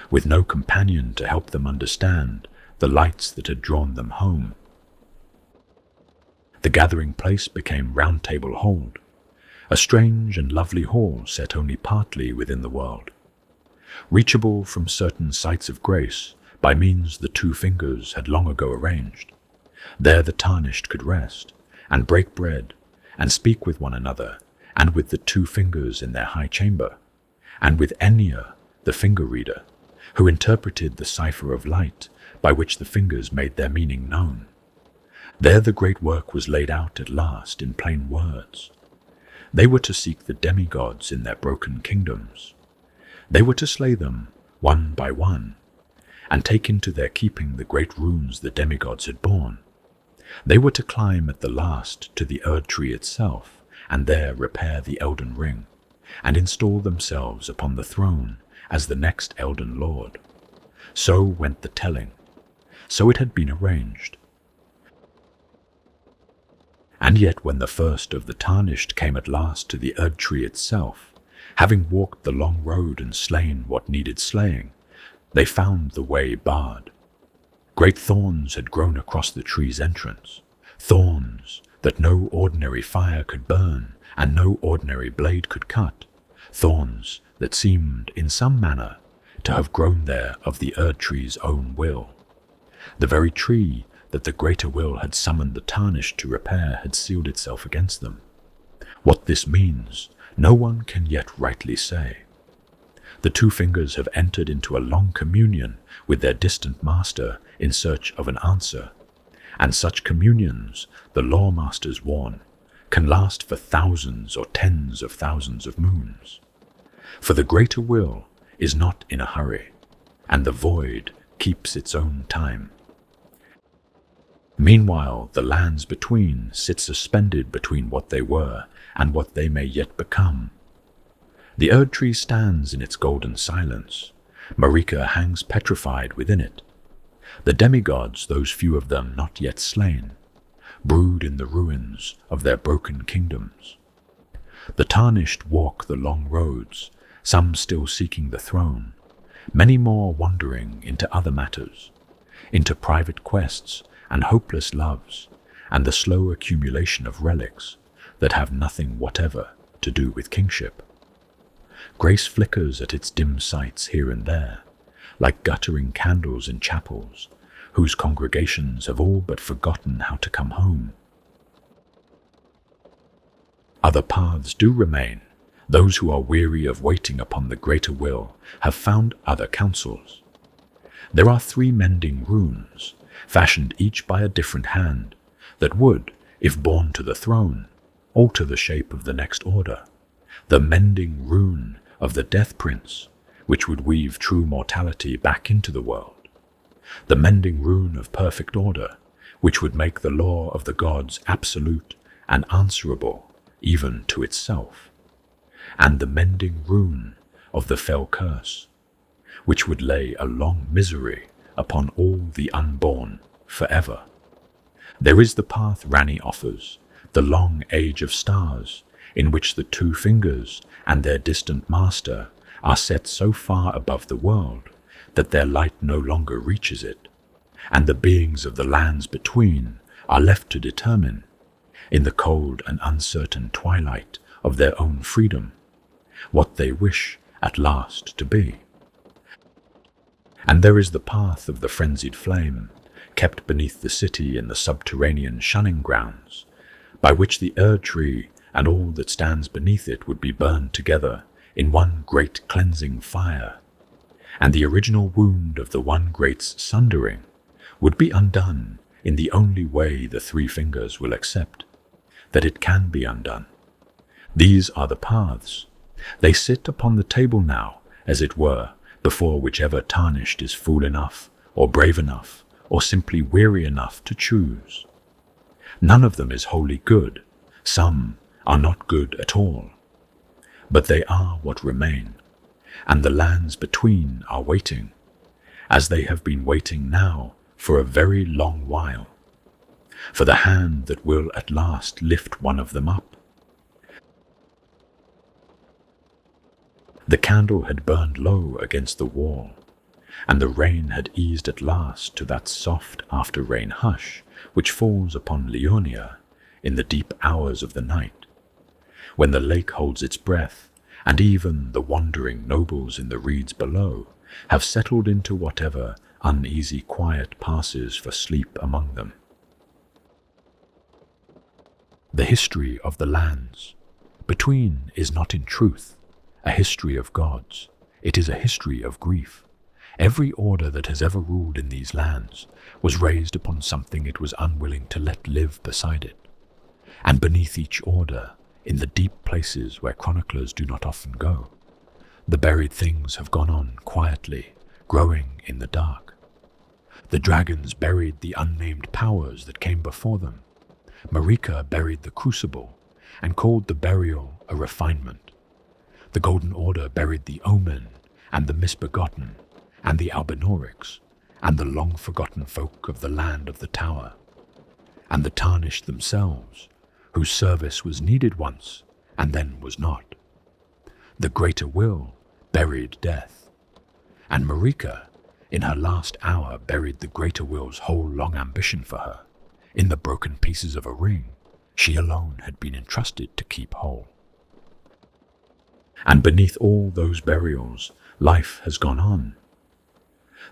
with no companion to help them understand the lights that had drawn them home. The gathering place became Round Table Hold, a strange and lovely hall set only partly within the world, reachable from certain sites of grace by means the two fingers had long ago arranged. There the Tarnished could rest, and break bread, and speak with one another, and with the two fingers in their high chamber, and with Enya, the finger reader, who interpreted the cipher of light by which the fingers made their meaning known. There the great work was laid out at last in plain words. They were to seek the demigods in their broken kingdoms. They were to slay them one by one, and take into their keeping the great runes the demigods had borne. They were to climb at the last to the Erd tree itself, and there repair the Elden Ring, and install themselves upon the throne as the next Elden Lord. So went the telling. So it had been arranged. And yet when the first of the Tarnished came at last to the Erd tree itself, having walked the long road and slain what needed slaying, they found the way barred. Great thorns had grown across the tree's entrance, thorns that no ordinary fire could burn and no ordinary blade could cut, thorns that seemed, in some manner, to have grown there of the Erd tree's own will. The very tree that the greater will had summoned the Tarnished to repair had sealed itself against them. What this means, no one can yet rightly say. The two fingers have entered into a long communion with their distant master in search of an answer, and such communions, the lawmasters warn, can last for thousands or tens of thousands of moons. For the greater will is not in a hurry, and the void keeps its own time. Meanwhile, the lands between sit suspended between what they were and what they may yet become. The Erd tree stands in its golden silence. Marika hangs petrified within it. The demigods, those few of them not yet slain, brood in the ruins of their broken kingdoms. The tarnished walk the long roads, some still seeking the throne, many more wandering into other matters, into private quests and hopeless loves, and the slow accumulation of relics that have nothing whatever to do with kingship. Grace flickers at its dim sights here and there, like guttering candles in chapels, whose congregations have all but forgotten how to come home. Other paths do remain. Those who are weary of waiting upon the greater will have found other counsels. There are 3 mending runes, fashioned each by a different hand, that would, if borne to the throne, alter the shape of the next order. The mending rune of the Death Prince, which would weave true mortality back into the world. The mending rune of perfect order, which would make the law of the gods absolute and answerable even to itself. And the mending rune of the fell curse, which would lay a long misery upon all the unborn forever. There is the path Rani offers, the long age of stars, in which the 2 fingers and their distant master are set so far above the world that their light no longer reaches it, and the beings of the lands between are left to determine, in the cold and uncertain twilight of their own freedom, what they wish at last to be. And there is the path of the frenzied flame, kept beneath the city in the subterranean shunning grounds, by which the Erd tree and all that stands beneath it would be burned together in one great cleansing fire, and the original wound of the one great's sundering would be undone in the only way the 3 fingers will accept, that it can be undone. These are the paths. They sit upon the table now, as it were, before whichever tarnished is fool enough, or brave enough, or simply weary enough to choose. None of them is wholly good. Some are not good at all. But they are what remain, and the lands between are waiting, as they have been waiting now for a very long while, for the hand that will at last lift one of them up. The candle had burned low against the wall, and the rain had eased at last to that soft after-rain hush which falls upon Leonia in the deep hours of the night, when the lake holds its breath, and even the wandering nobles in the reeds below have settled into whatever uneasy quiet passes for sleep among them. The history of the lands between is not in truth a history of gods. It is a history of grief. Every order that has ever ruled in these lands was raised upon something it was unwilling to let live beside it. And beneath each order, in the deep places where chroniclers do not often go, the buried things have gone on quietly, growing in the dark. The dragons buried the unnamed powers that came before them. Marika buried the crucible and called the burial a refinement. The Golden Order buried the omen and the misbegotten and the albinorics and the long-forgotten folk of the land of the tower, and the tarnished themselves, whose service was needed once and then was not. The greater will buried death, and Marika, in her last hour, buried the greater will's whole long ambition for her, in the broken pieces of a ring she alone had been entrusted to keep whole. And beneath all those burials, life has gone on.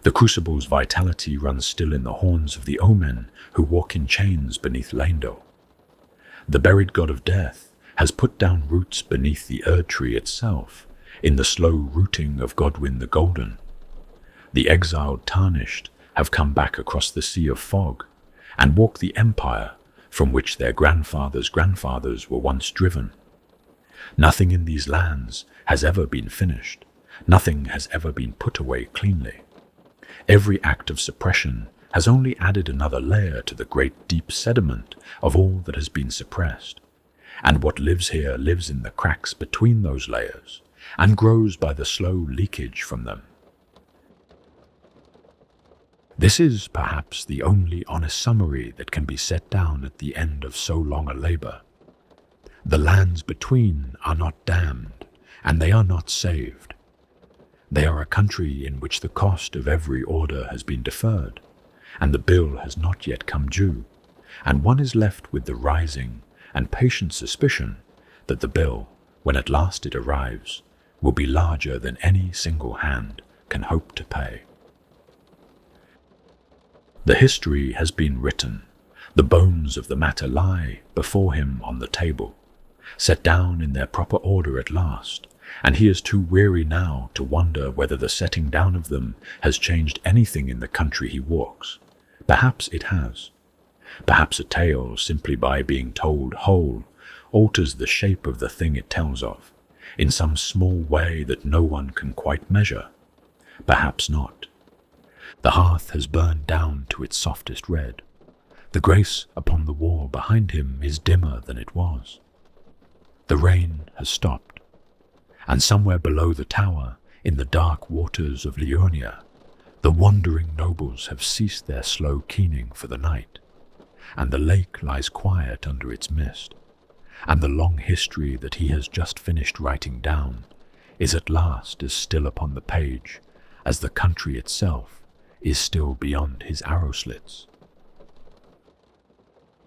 The crucible's vitality runs still in the horns of the omen who walk in chains beneath Lendel. The buried god of death has put down roots beneath the Erd tree itself, in the slow rooting of Godwyn the Golden. The exiled tarnished have come back across the sea of fog, and walk the empire from which their grandfathers' grandfathers were once driven. Nothing in these lands has ever been finished. Nothing has ever been put away cleanly. Every act of suppression has only added another layer to the great deep sediment of all that has been suppressed, and what lives here lives in the cracks between those layers, and grows by the slow leakage from them. This is perhaps the only honest summary that can be set down at the end of so long a labor. The lands between are not damned, and they are not saved. They are a country in which the cost of every order has been deferred, and the bill has not yet come due, and one is left with the rising and patient suspicion that the bill, when at last it arrives, will be larger than any single hand can hope to pay. The history has been written. The bones of the matter lie before him on the table, set down in their proper order at last, and he is too weary now to wonder whether the setting down of them has changed anything in the country he walks. Perhaps it has. Perhaps a tale, simply by being told whole, alters the shape of the thing it tells of, in some small way that no one can quite measure. Perhaps not. The hearth has burned down to its softest red. The grace upon the wall behind him is dimmer than it was. The rain has stopped, and somewhere below the tower, in the dark waters of Leonia, the wandering nobles have ceased their slow keening for the night, and the lake lies quiet under its mist, and the long history that he has just finished writing down is at last as still upon the page as the country itself is still beyond his arrow slits.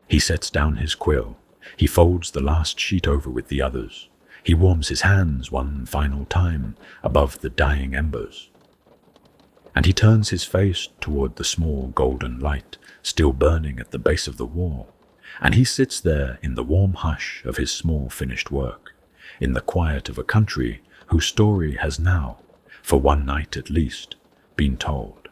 He sets down his quill. He folds the last sheet over with the others. He warms his hands one final time above the dying embers. And he turns his face toward the small golden light still burning at the base of the wall, and he sits there in the warm hush of his small finished work, in the quiet of a country whose story has now, for one night at least, been told.